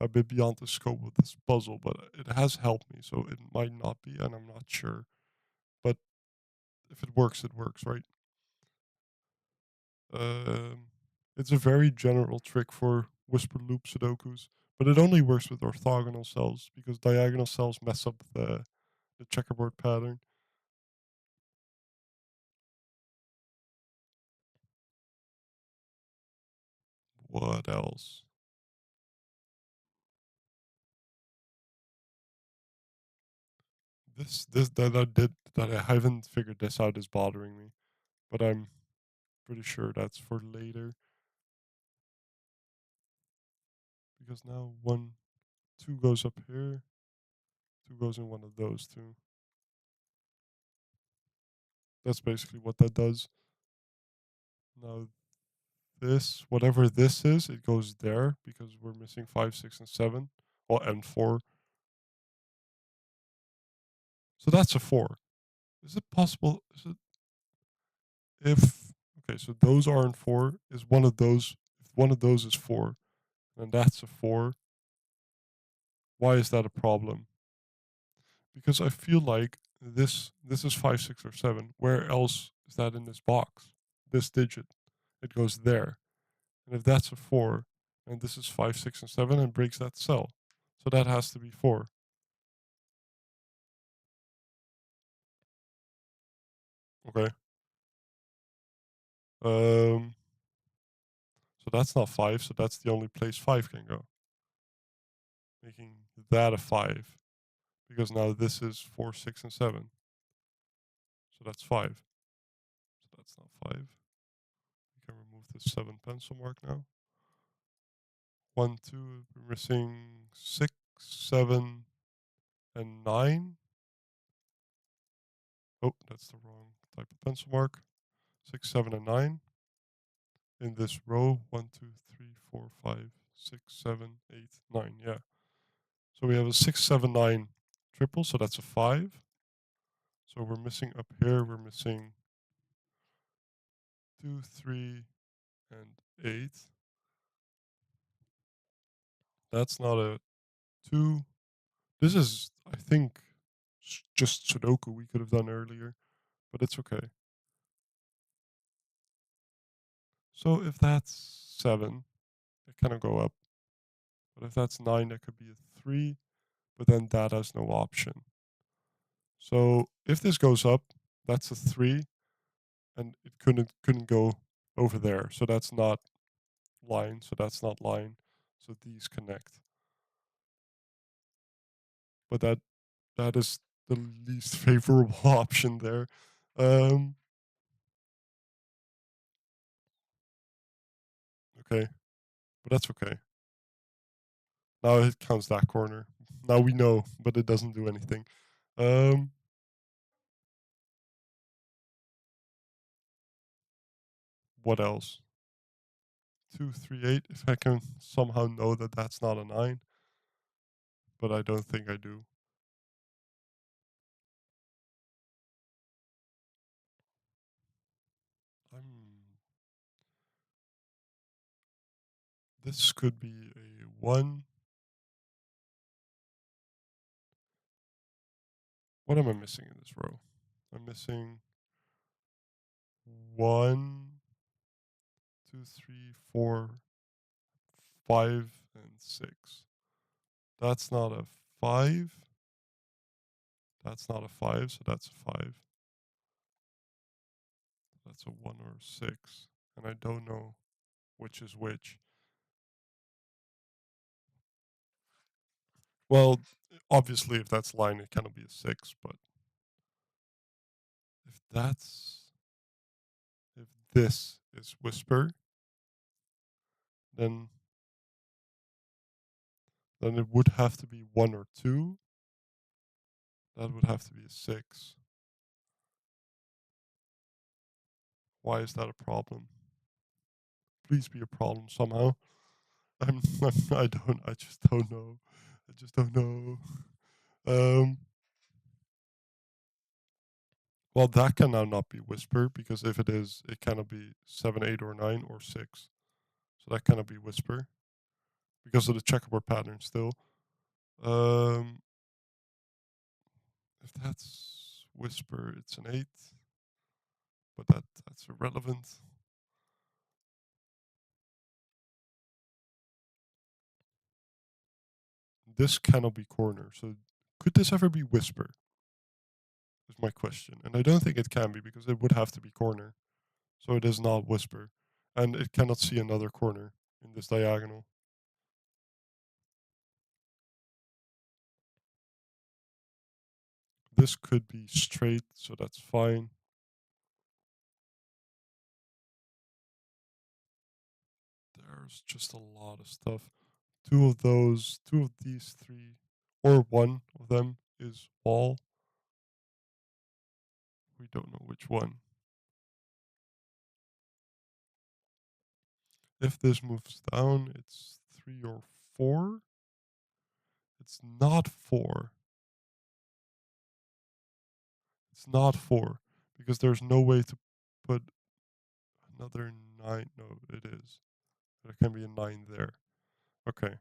a bit beyond the scope of this puzzle, but it has helped me, so it might not be, and I'm not sure. But if it works, it works, right? Um, it's a very general trick for whisper loop Sudokus, but it only works with orthogonal cells because diagonal cells mess up the checkerboard pattern. What else? This that I haven't figured this out is bothering me, but I'm pretty sure that's for later because now 1, 2 goes up here, 2 goes in one of those two. That's basically what that does. Now this, whatever this is, it goes there because we're missing 5, 6, and 7. Well, and 4. So that's a 4. Is it possible? Is it if okay? So those aren't 4. Is one of those? If one of those is 4, then that's a 4. Why is that a problem? Because I feel like this is 5, 6, or 7. Where else is that in this box? This digit, it goes there. And if that's a 4, and this is 5, 6, and 7, and breaks that cell, so that has to be 4. Okay. Um. So that's not 5. So that's the only place 5 can go, making that a 5. Because now this is 4, 6, and 7. So that's 5. So that's not 5. We can remove this 7 pencil mark now. 1, 2. We're missing 6, 7, and 9. Oh, that's the wrong type of pencil mark. 6, 7, and 9 in this row. 1, 2, 3, 4, 5, 6, 7, 8, 9. Yeah. So we have a 6, 7, 9 triple. So that's a 5. So we're missing up here. We're missing 2, 3, and 8. That's not a 2. This is, I think, just Sudoku we could have done earlier, but it's okay. So if that's 7, it cannot go up. But if that's 9, that could be a 3, but then that has no option. So if this goes up, that's a 3, and it couldn't go over there. So that's not line. So that's not line. So these connect. But that is the least favorable option there. Um, okay. but that's okay. Now it counts that corner. Now we know, but it doesn't do anything. Um, what else? 238. If I can somehow know that that's not a 9, but I don't think I do. I'm. This could be a 1. What am I missing in this row? I'm missing 1, 2, 3, 4, 5, and 6. That's not a 5. That's not a 5, so that's a 5. That's a 1 or a 6. And I don't know which is which. Well, obviously, if that's line, it cannot be a 6, but if that's. If this is whisper, then it would have to be 1 or 2. That would have to be a 6. Why is that a problem? Please be a problem somehow. I just don't know. I just don't know. Um, well, that can now not be whisper because if it is, it cannot be 7, 8, or 9 or 6. So that cannot be whisper because of the checkerboard pattern still. Um, if that's whisper, it's an 8, but that's irrelevant. This cannot be corner. So could this ever be whisper? Is my question. And I don't think it can be because it would have to be corner. So it is not whisper. And it cannot see another corner in this diagonal. This could be straight, so that's fine. There's just a lot of stuff. Two of these three, or one of them is wall. We don't know which one. If this moves down, it's 3 or 4. It's not 4. It's not 4 because there's no way to put another 9. No, it is. There can be a 9 there. Okay.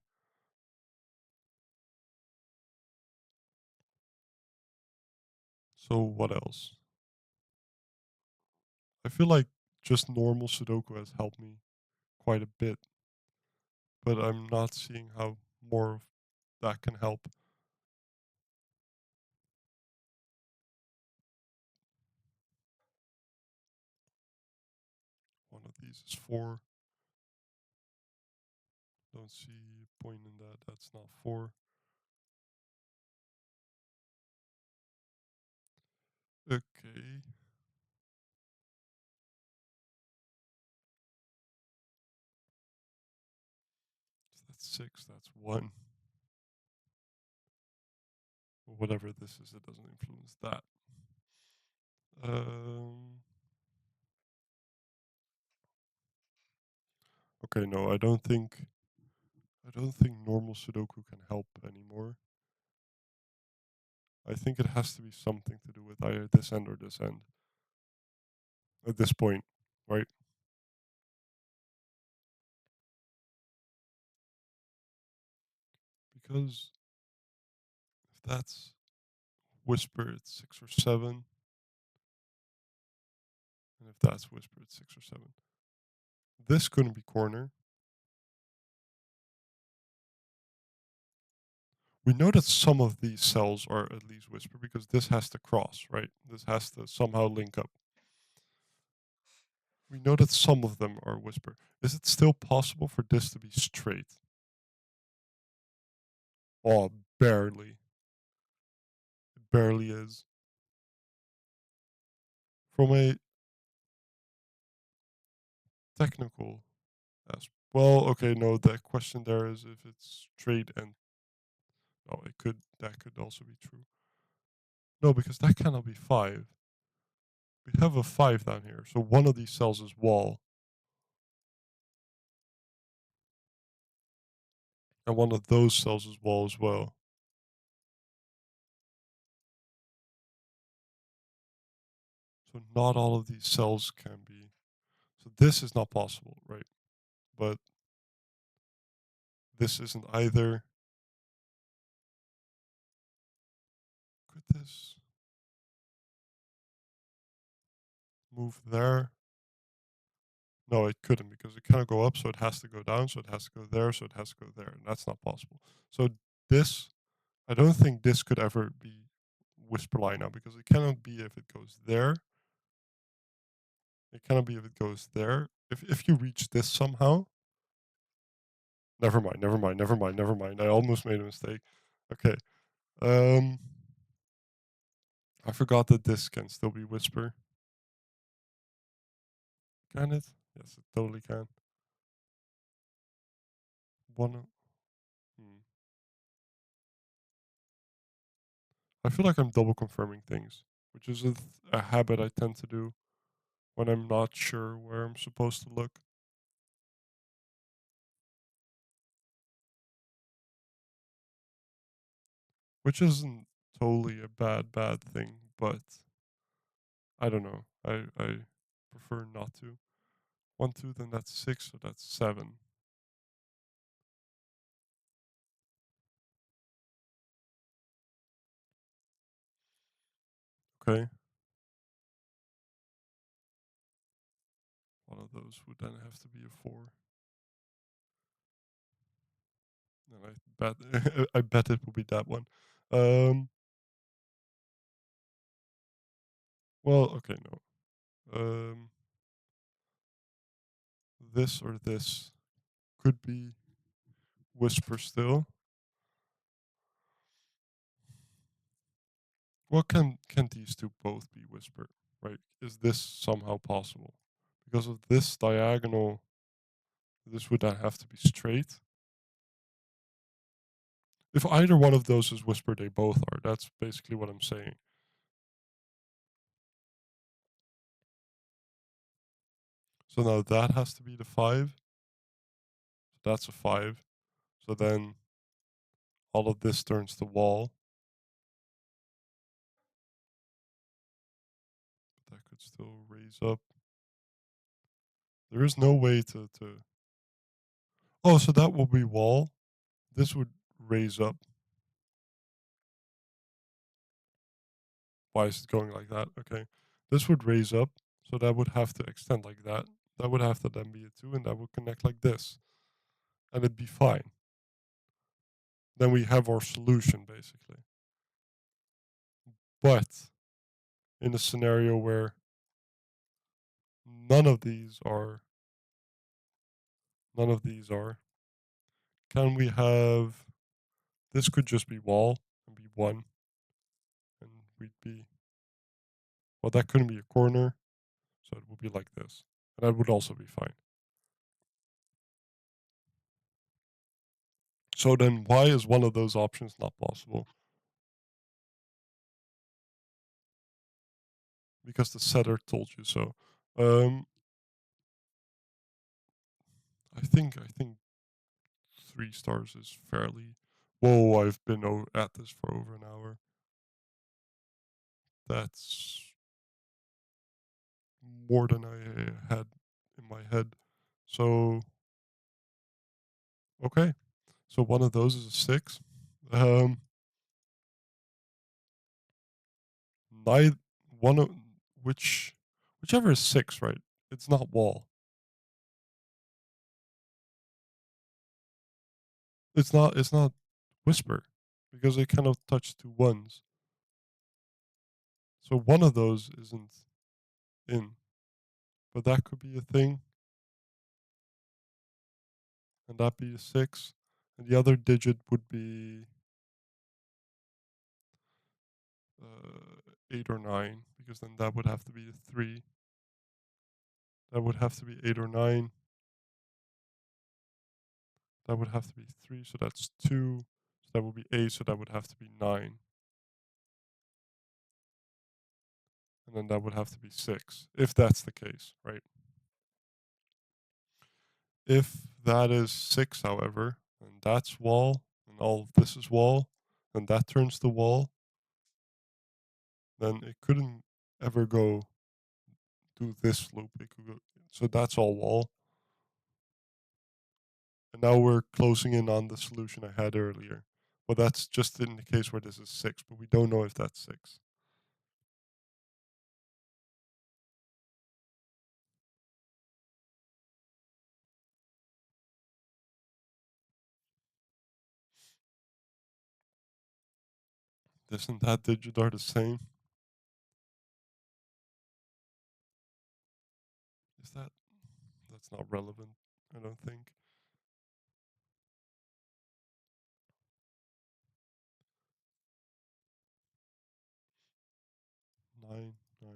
So what else? I feel like just normal Sudoku has helped me quite a bit, but I'm not seeing how more of that can help. One of these is 4. Don't see point in that. That's not 4. Okay. So that's 6. That's 1. Whatever this is, it doesn't influence that. Um. Okay, no, I don't think normal Sudoku can help anymore. I think it has to be something to do with either this end or this end at this point, right? Because if that's whisper, it's 6 or 7, and if that's whisper, it's 6 or 7. This couldn't be corner. We know that some of these cells are at least whisper because this has to cross, right? This has to somehow link up. We know that some of them are whisper. Is it still possible for this to be straight? Oh, barely. It barely is. From a technical aspect. Well, okay, no, the question there is if it's straight and no, that could also be true. No, because that cannot be 5. We have a 5 down here, so one of these cells is wall, and one of those cells is wall as well. So not all of these cells can be. So this is not possible, right? But this isn't either. Could this move there? No, it couldn't because it cannot go up, so it has to go down, so it has to go there, so it has to go there, and that's not possible. So this, I don't think this could ever be whisper line now because it cannot be if it goes there. It cannot be if it goes there. If you reach this somehow, never mind, never mind, never mind, never mind. I almost made a mistake. Okay. Um, I forgot that this can still be whisper. Can it? Yes, it totally can. One. Hmm. I feel like I'm double confirming things, which is a habit I tend to do when I'm not sure where I'm supposed to look. Which isn't totally a bad thing, but I don't know. I prefer not to. 1, 2, then that's 6, so that's 7. Okay. One of those would then have to be a 4. And I bet I bet it will be that one. Um well, okay, no. Um this or this could be whisper still. Well, can these two both be whisper? Right? Is this somehow possible? Because of this diagonal, this would then have to be straight. If either one of those is whisper, they both are. That's basically what I'm saying. So now that has to be the 5. So that's a 5. So then all of this turns to wall. But that could still raise up. There is no way to. Oh, so that will be wall. This would raise up. Why is it going like that? Okay. This would raise up. So that would have to extend like that. That would have to then be a 2, and that would connect like this. And it'd be fine. Then we have our solution, basically. But in a scenario where none of these are, none of these are, can we have, this could just be wall and be 1, and we'd be, well, that couldn't be a corner, so it would be like this. And that would also be fine. So then why is one of those options not possible? Because the setter told you so. Um, I think 3 stars is fairly. Whoa! I've been at this for over an hour. That's more than I had in my head. So okay, so one of those is a 6. Um, neither one of whichever is 6, right? It's not wall. It's not whisper because they cannot touch 2 1s. So one of those isn't in, but that could be a thing, and that be a 6, and the other digit would be 8 or 9 because then that would have to be a 3. That would have to be 8 or 9. That would have to be 3, so that's 2. So that would be 8, so that would have to be 9. And then that would have to be 6, if that's the case, right? If that is 6, however, and that's wall, and all of this is wall, and that turns to wall, then it couldn't ever go do this loop. It could go, so that's all wall. And now we're closing in on the solution I had earlier. But that's just in the case where this is 6, but we don't know if that's 6. This and that digit are the same. Is that? That's not relevant, I don't think. 9, 9.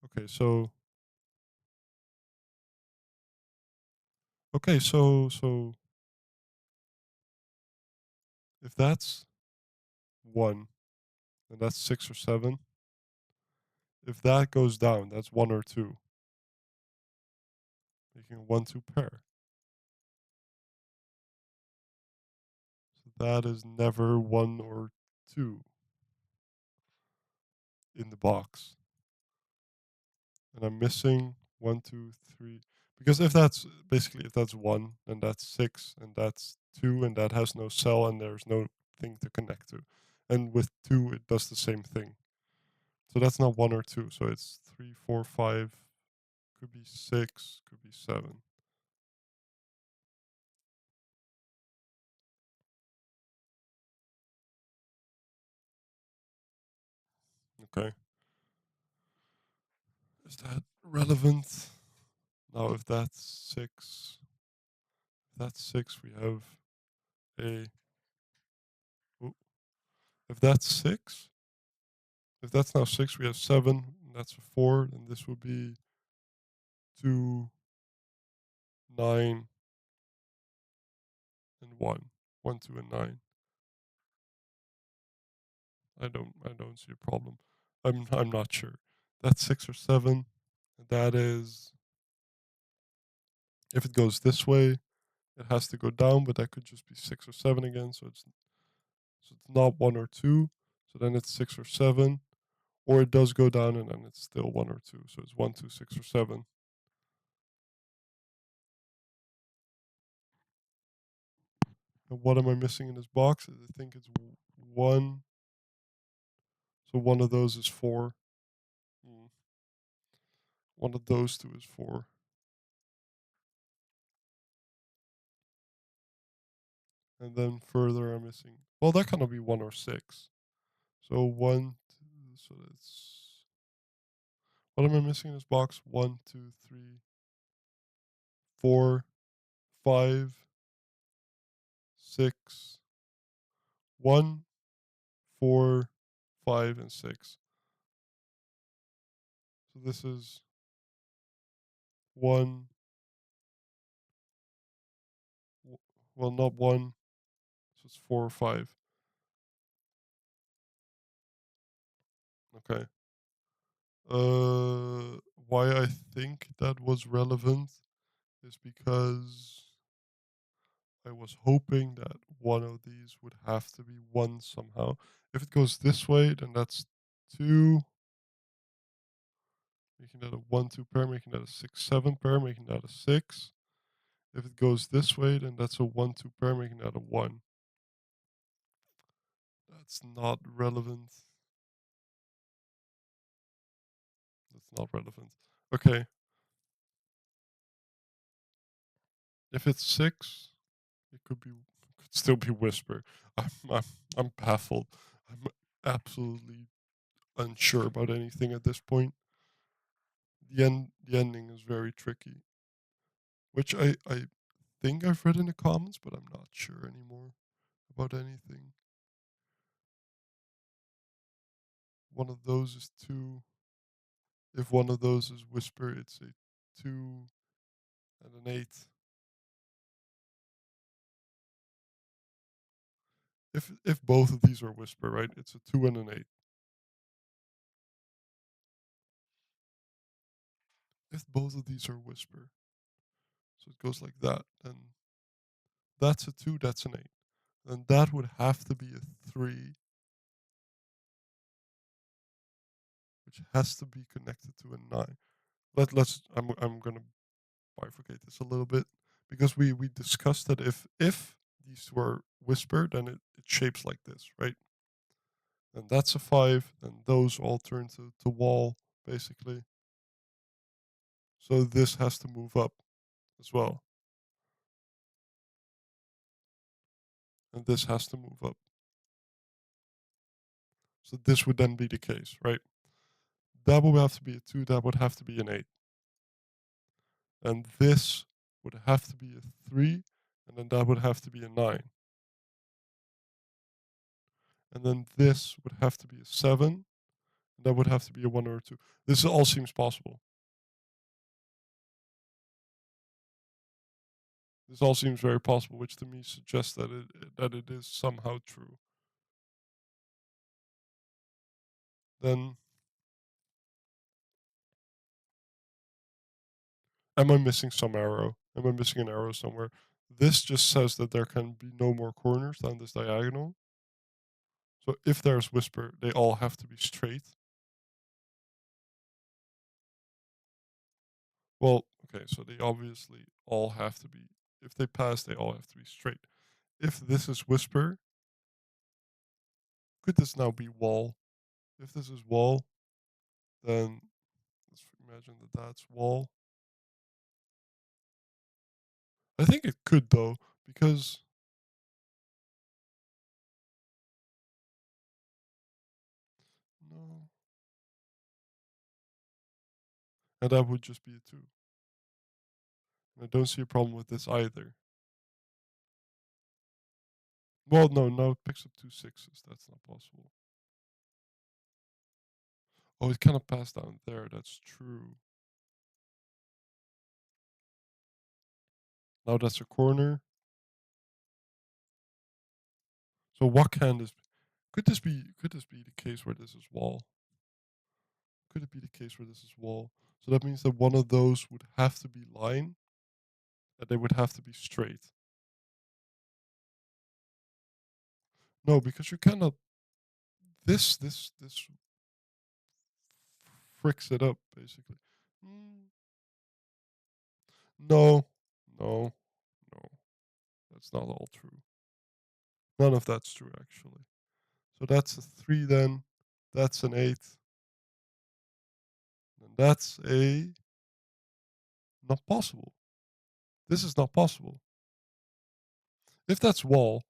Okay, so so if that's 1, then that's 6 or 7. If that goes down, that's 1 or 2, making a 1-2 pair. So that is never 1 or 2 in the box. And I'm missing 1, 2, 3. Because if that's basically if that's 1, then that's 6, and that's 2, and that has no cell, and there's no thing to connect to. And with 2, it does the same thing. So that's not 1 or 2. So it's 3, 4, 5. Could be 6. Could be 7. Okay. Is that relevant? Now, if that's 6, we have a. Oh, if that's 6, if that's now 6, we have 7. And that's a 4. Then this would be 2, 9, and 1. 1, 2, and 9. I don't see a problem. I'm not sure. That's 6 or 7. That is, if it goes this way, it has to go down, but that could just be 6 or 7 again. So it's not 1 or 2. So then it's 6 or 7, or it does go down and then it's still 1 or 2. So it's 1, 2, 6, or 7. And what am I missing in this box? I think it's 1. So one of those is 4. Mm. One of those two is 4. And then further, I'm missing. Well, that cannot be 1 or 6. So 1, 2, so that's. What am I missing in this box? 1, 2, 3, 4, 5, 6. 1, 4, 5, and 6. So this is 1. Well, not 1. So it's 4 or 5. Okay. Why I think that was relevant is because I was hoping that one of these would have to be 1 somehow. If it goes this way, then that's 2, making that a 1, 2 pair, making that a 6, 7 pair, making that a 6. If it goes this way, then that's a 1, 2 pair, making that a 1. That's not relevant. That's not relevant. Okay. If it's 6, it could still be whisper. I'm I'm baffled. I'm absolutely unsure about anything at this point. The ending is very tricky, which I think I've read in the comments, but I'm not sure anymore about anything. One of those is 2. If one of those is whisper, it's a 2 and an 8. if both of these are whisper, right? It's a 2 and an 8. If both of these are whisper, so it goes like that, then that's a 2, that's an 8. Then that would have to be a 3, which has to be connected to a 9. I'm gonna bifurcate this a little bit because we discussed that if these were whisper, then it shapes like this, right? And that's a 5, then those all turn to wall, basically. So this has to move up as well. And this has to move up. So this would then be the case, right? That would have to be a 2, that would have to be an 8. And this would have to be a 3, and then that would have to be a 9. And then this would have to be a 7, and that would have to be a 1 or a 2. This all seems possible. This all seems very possible, which to me suggests that it is somehow true. Then am I missing some arrow? Am I missing an arrow somewhere? This just says that there can be no more corners down this diagonal. So if there's whisper, they all have to be straight. Well, okay, so they obviously all have to be, if they pass, they all have to be straight. If this is whisper, could this now be wall? If this is wall, then let's imagine that that's wall. I think it could though, because no, and that would just be a 2. And I don't see a problem with this either. Well, no, now it picks up 2 6s. That's not possible. Oh, it kind of passed down there. That's true. Now that's a corner. So what can this be? Could this be the case where this is wall? Could it be the case where this is wall? So that means that one of those would have to be line, and they would have to be straight. No, because you cannot. This fricks it up basically. Mm, no, no, no. That's not all true. None of that's true actually. So that's a 3 then. That's an 8. And that's a not possible. This is not possible. If that's wall,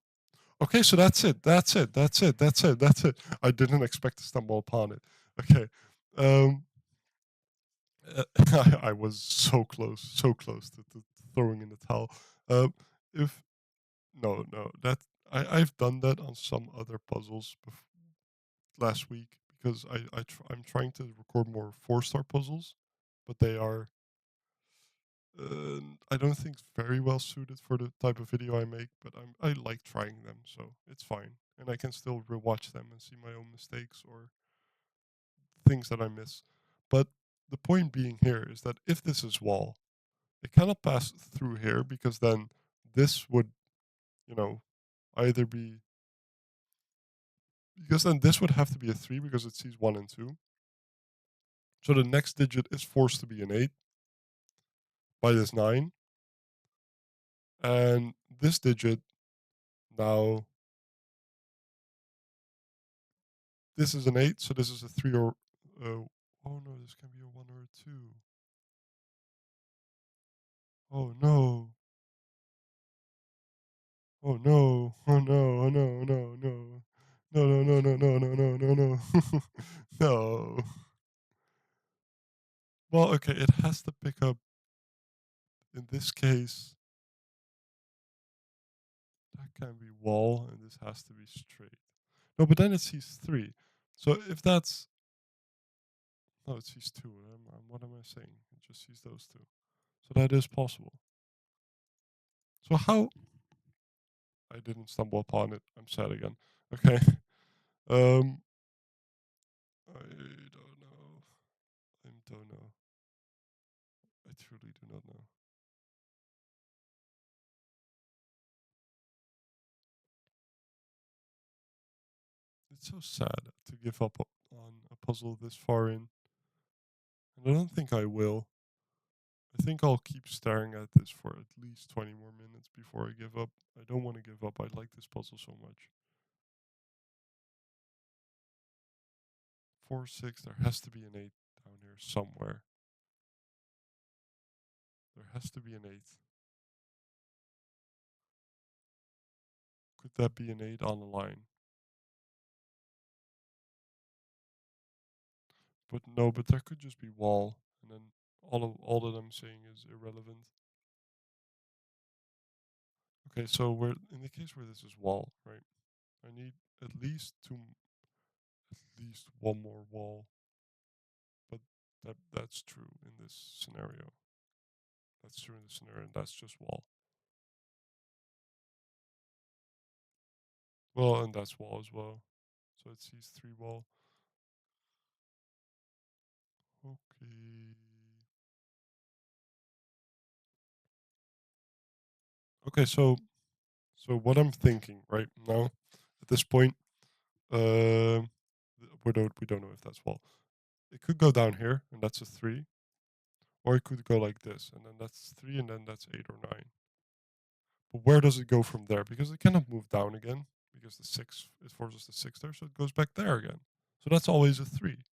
okay, so that's it. That's it. That's it. That's it. That's it. I didn't expect to stumble upon it. Okay. Um, I was so close to throwing in the towel. If no, no, that I've done that on some other puzzles last week because I'm trying to record more 4-star puzzles, but they are I don't think very well suited for the type of video I make, but I like trying them, so it's fine, and I can still rewatch them and see my own mistakes or things that I miss. But the point being here is that if this is wall, it cannot pass through here because then this would, you know, either be because then this would have to be a 3 because it sees 1 and 2. So the next digit is forced to be an 8 by this 9, and this digit now this is an 8, so this is a 3 or. Oh no, this can be a 1 or a 2. Oh no. Oh no. Oh no. Oh no. No. No. No. No. No. No. No. No. No. No. No. No. Well, okay, it has to pick up. In this case, that can be wall, and this has to be straight. No, but then it sees 3. So if that's no, it sees 2. What am I saying? It just sees those 2. So that is possible. So how? I didn't stumble upon it. I'm sad again. Okay. Um, I don't know. I don't know. I truly do not know. It's so sad to give up on a puzzle this far in, and I don't think I will. I think I'll keep staring at this for at least 20 more minutes before I give up. I don't want to give up. I like this puzzle so much. 4, 6. There has to be an 8 down here somewhere. There has to be an 8. Could that be an 8 on the line? But no, but there could just be wall, and then all that I'm saying is irrelevant. Okay, so we're in the case where this is wall, right? I need at least at least one more wall, but that's true in this scenario. That's true in this scenario, and that's just wall. Well, and that's wall as well. So it sees 3 wall. Okay. Okay, so what I'm thinking right now at this point, we don't know if that's wall. It could go down here, and that's a 3, or it could go like this, and then that's 3, and then that's 8 or 9. But where does it go from there? Because it cannot move down again, because the 6, it forces the 6 there, so it goes back there again. So that's always a 3.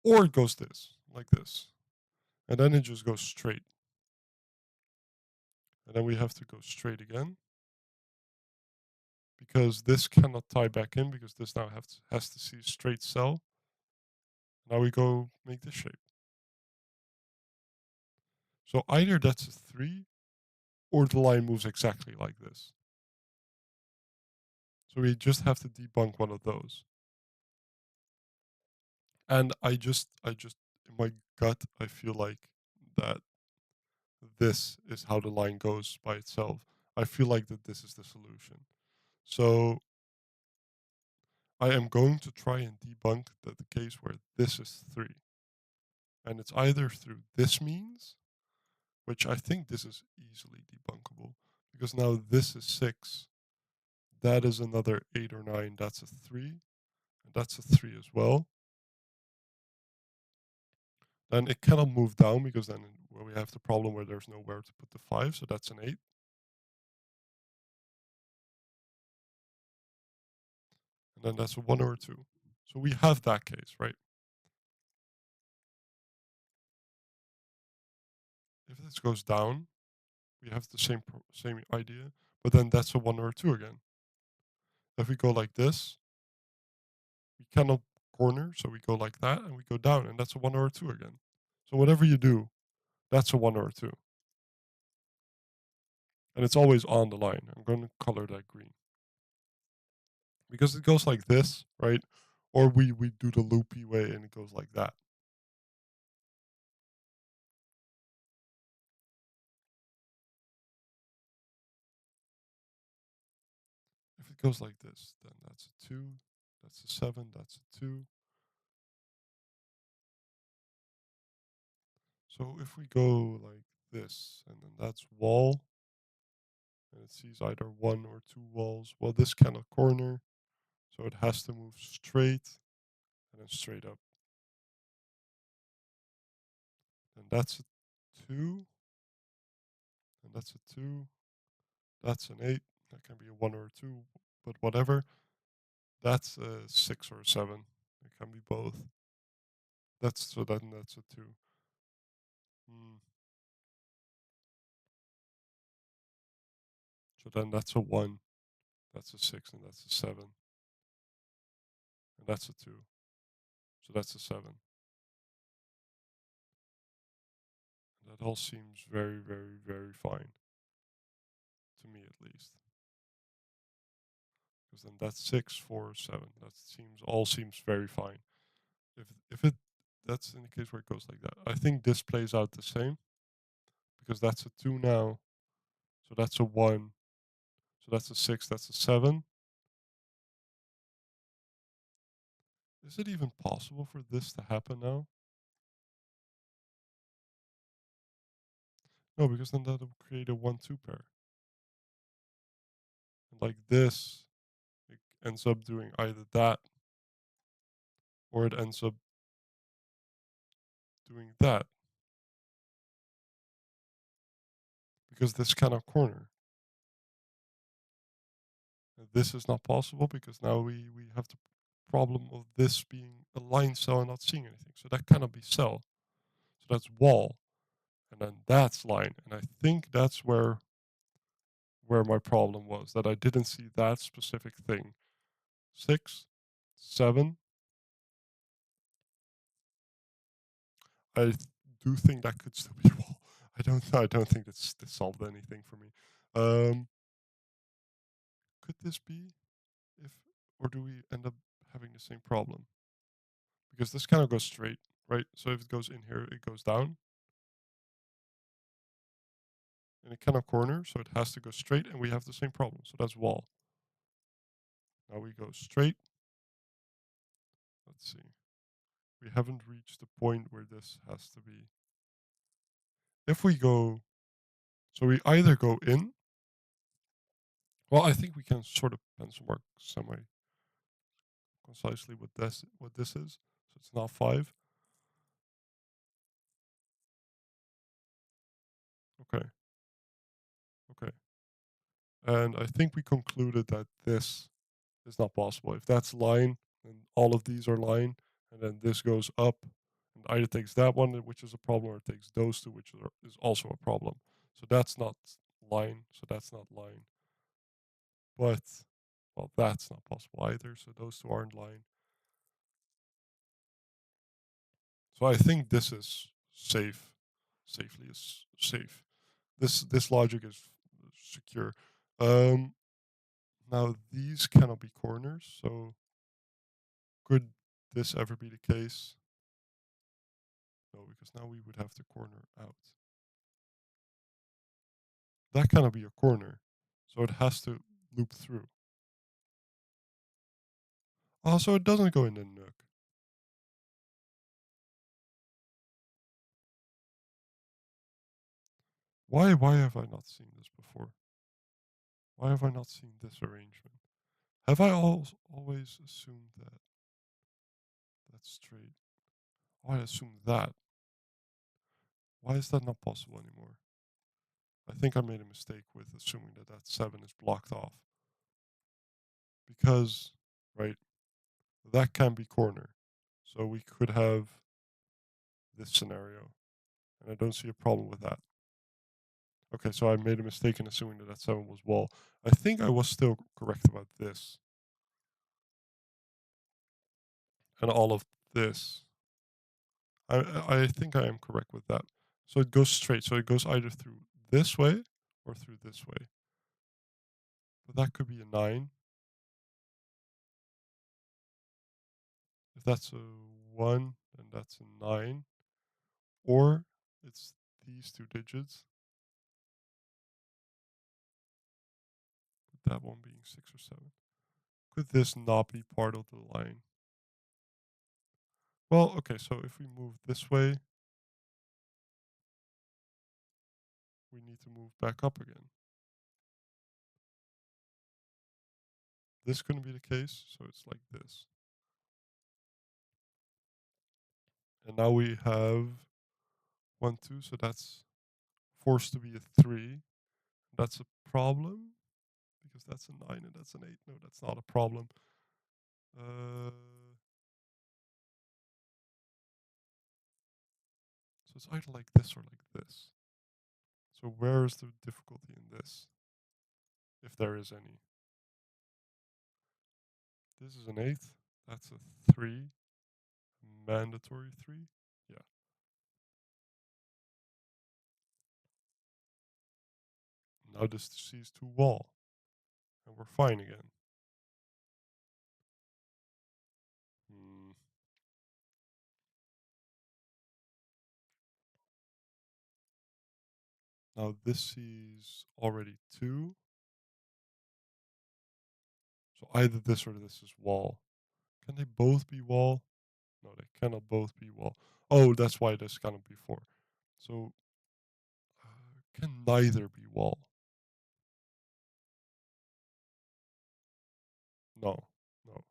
Or it goes this, like this. And then it just goes straight. And then we have to go straight again, because this cannot tie back in, because this now has to see a straight cell. Now we go make this shape. So either that's a 3, or the line moves exactly like this. So we just have to debunk one of those. And I just in my gut, I feel like that this is how the line goes by itself. I feel like that this is the solution. So I am going to try and debunk the case where this is 3. And it's either through this means, which I think this is easily debunkable, because now this is 6. That is another 8 or 9. That's a 3. And that's a 3 as well. Then it cannot move down, because then we have the problem where there's nowhere to put the 5. So that's an 8. And then that's a 1 or a 2. So we have that case, right? If this goes down, we have the same idea, but then that's a 1 or a 2 again. If we go like this, we cannot corner, so we go like that, and we go down, and that's a 1 or a 2 again. So whatever you do, that's a 1 or a 2. And it's always on the line. I'm going to color that green. Because it goes like this, right? Or we do the loopy way, and it goes like that. If it goes like this, then that's a 2, that's a 7, that's a 2. So if we go like this, and then that's wall, and it sees either 1 or 2 walls, well, this cannot corner, so it has to move straight and then straight up. And that's a 2, and that's a 2, that's an 8, that can be a 1 or a 2, but whatever. That's a 6 or a 7. It can be both. That's a 2. Hmm. So then that's a 1, that's a 6, and that's a 7, and that's a 2. So that's a 7. And that all seems very, very, very fine. To me at least. Because then that's 6, 4, 7. That seems very fine. If it that's in the case where it goes like that. I think this plays out the same because that's a 2 now. So that's a 1. So that's a 6. That's a 7. Is it even possible for this to happen now? No, because then that would create a 1-2 pair. And like this, it ends up doing either that or it ends up doing that because this cannot corner. And this is not possible because now we have the problem of this being a line cell and not seeing anything. So that cannot be cell. So that's wall. And then that's line. And I think that's where my problem was, that I didn't see that specific thing. 6, 7. I do think that could still be wall. I don't think this solved anything for me. Um, could this be if or do we end up having the same problem? Because this kind of goes straight, right? So if it goes in here, it goes down. And it cannot corner, so it has to go straight, and we have the same problem. So that's wall. Now we go straight. Let's see. We haven't reached the point where this has to be. If we go, so we either go in. Well, I think we can sort of pencil mark semi concisely what this is. So it's not 5. Okay. Okay. And I think we concluded that this is not possible. If that's line, then all of these are line, and then this goes up, and either takes that one, which is a problem, or it takes those two, which is also a problem. So that's not line. So that's not line. But well, that's not possible either. So those two aren't line. So I think this is safe. Safely is safe. This logic is secure. Um, Now these cannot be corners. So could this ever be the case? No, because now we would have the corner out. That cannot be a corner. So it has to loop through. Oh, so it doesn't go in the nook. Why have I not seen this before? Why have I not seen this arrangement? Have I always assumed that that's straight? Oh, I assumed that. Why is that not possible anymore? I think I made a mistake with assuming that that 7 is blocked off. Because, right, that can be corner. So we could have this scenario. And I don't see a problem with that. Okay, so I made a mistake in assuming that that 7 was wall. I think I was still correct about this. And all of this. I think I am correct with that. So it goes straight. So it goes either through this way or through this way. But that could be a 9. If that's a 1, then that's a 9. Or it's these two digits. With that one being 6 or 7. Could this not be part of the line? Well, okay, so if we move this way, we need to move back up again. This couldn't be the case, so it's like this. And now we have 1, 2, so that's forced to be a 3. That's a problem because that's a 9 and that's an 8. No, that's not a problem. So it's either like this or like this. So where is the difficulty in this? If there is any. This is an 8. That's a 3. Mandatory 3. Yeah. Now this sees to wall. And we're fine again. Hmm. Now this is already 2. So either this or this is wall. Can they both be wall? No, they cannot both be wall. Oh, that's why this cannot be 4. So can neither be wall. No, no,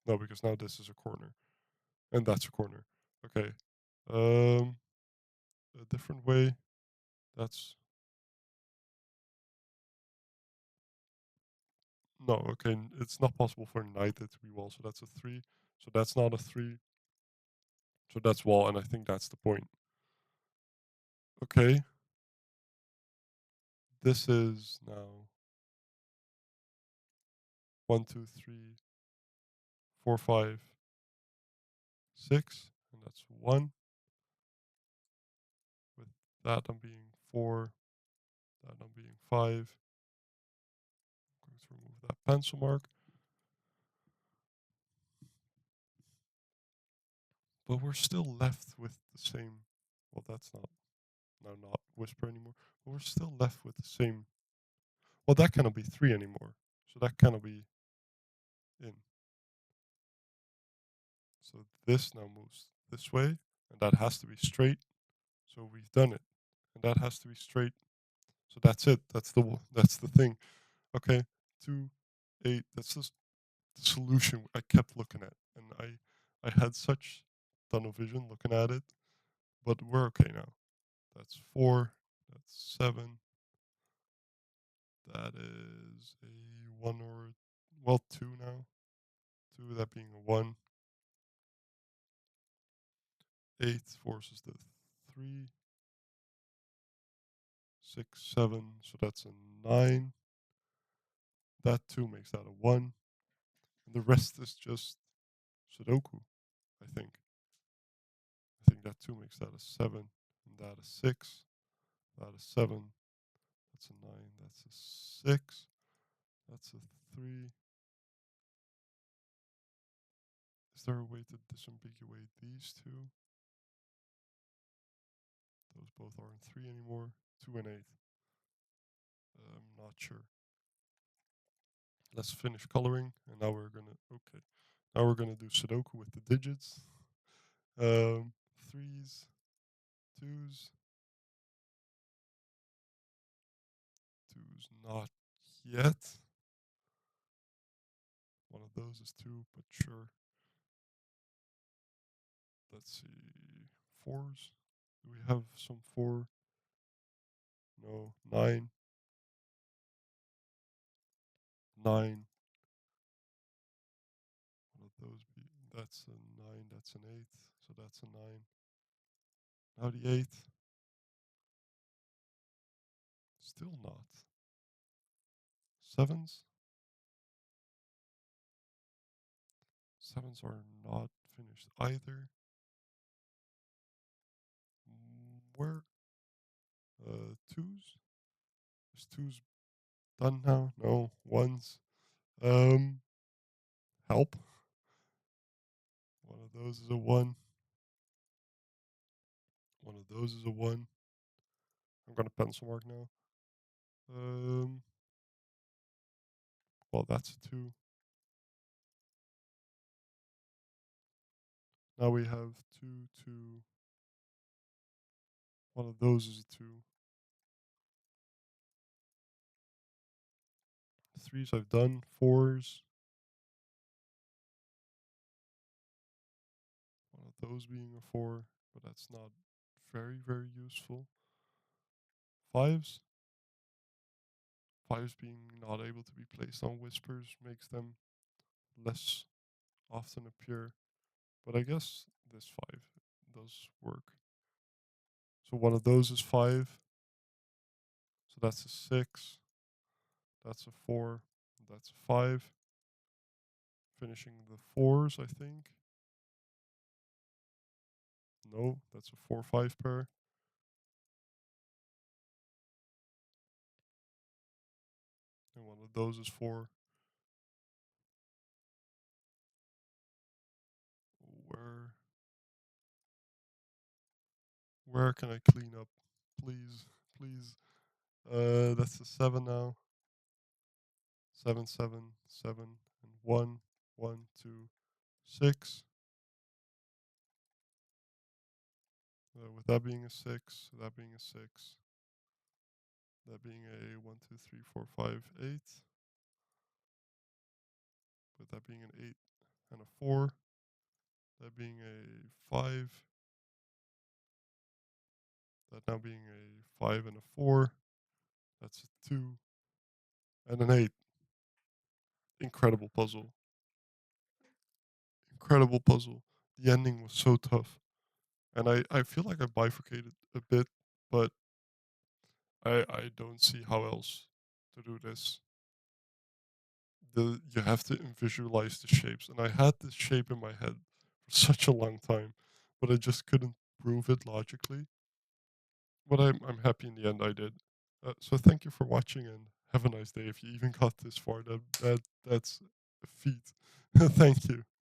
no, because now this is a corner and that's a corner. Okay. A different way. That's no, okay. It's not possible for neither to be wall. So that's a 3. So that's not a 3. So that's wall, and I think that's the point. Okay. This is now 1, 2, 3, 4, 5, 6, and that's 1. With that I'm being 4, that I'm being 5. I'm going to remove that pencil mark. But we're still left with the same. Well, that's not now not whisper anymore. But we're still left with the same. Well, that cannot be 3 anymore. So that cannot be in. So this now moves this way, and that has to be straight. So we've done it, and that has to be straight. So that's it. That's the thing. Okay, 2, 8. That's just the solution I kept looking at, and I had such tunnel vision looking at it. But we're okay now. That's 4. That's 7. That is a 1 or well 2 now. 2, that being a 1. 8 forces the 3. 6, 7. So that's a 9. That 2 makes that a 1. And the rest is just Sudoku, I think. I think that 2 makes that a 7. And that a 6. That a 7. That's a 9. That's a 6. That's a 3. Is there a way to disambiguate these two? Those both aren't 3 anymore. 2 and 8. I'm not sure. Let's finish coloring, and now we're gonna okay. Now we're gonna do Sudoku with the digits. Threes, twos, twos, not yet. One of those is 2, but sure. Let's see. Fours. Do we have some 4? No. 9. 9. One of those be. That's a 9. That's an 8. So that's a 9. Now the 8. Still not. Sevens. Sevens are not finished either. Where? Twos? Is twos done now? No. Ones. Um, help. One of those is a 1. One of those is a 1. I'm gonna pencil mark now. Um, well, that's a 2. Now we have 2, 2. One of those is a 2. Threes I've done. Fours. One of those being a 4, but that's not very, very useful. Fives. Fives being not able to be placed on whispers makes them less often appear. But I guess this 5 does work. So one of those is 5. So that's a 6. That's a 4. That's a 5. Finishing the 4s, I think. No, that's a 4 5 pair. And one of those is 4. Where where can I clean up, please, please. That's a 7 now. 7, 7, 7, and 1, 1, 2, 6. With that being a 6, that being a 6, that being a 1, 2, 3, 4, 5, 8. With that being an 8 and a 4. That being a 5. That now being a 5 and a 4. That's a 2 and an 8. Incredible puzzle. Incredible puzzle. The ending was so tough. And I feel like I bifurcated a bit, but I don't see how else to do this. You have to visualize the shapes. And I had this shape in my head for such a long time, but I just couldn't prove it logically. But I'm happy in the end I did. So thank you for watching and have a nice day. If you even got this far, that's a feat. Thank you.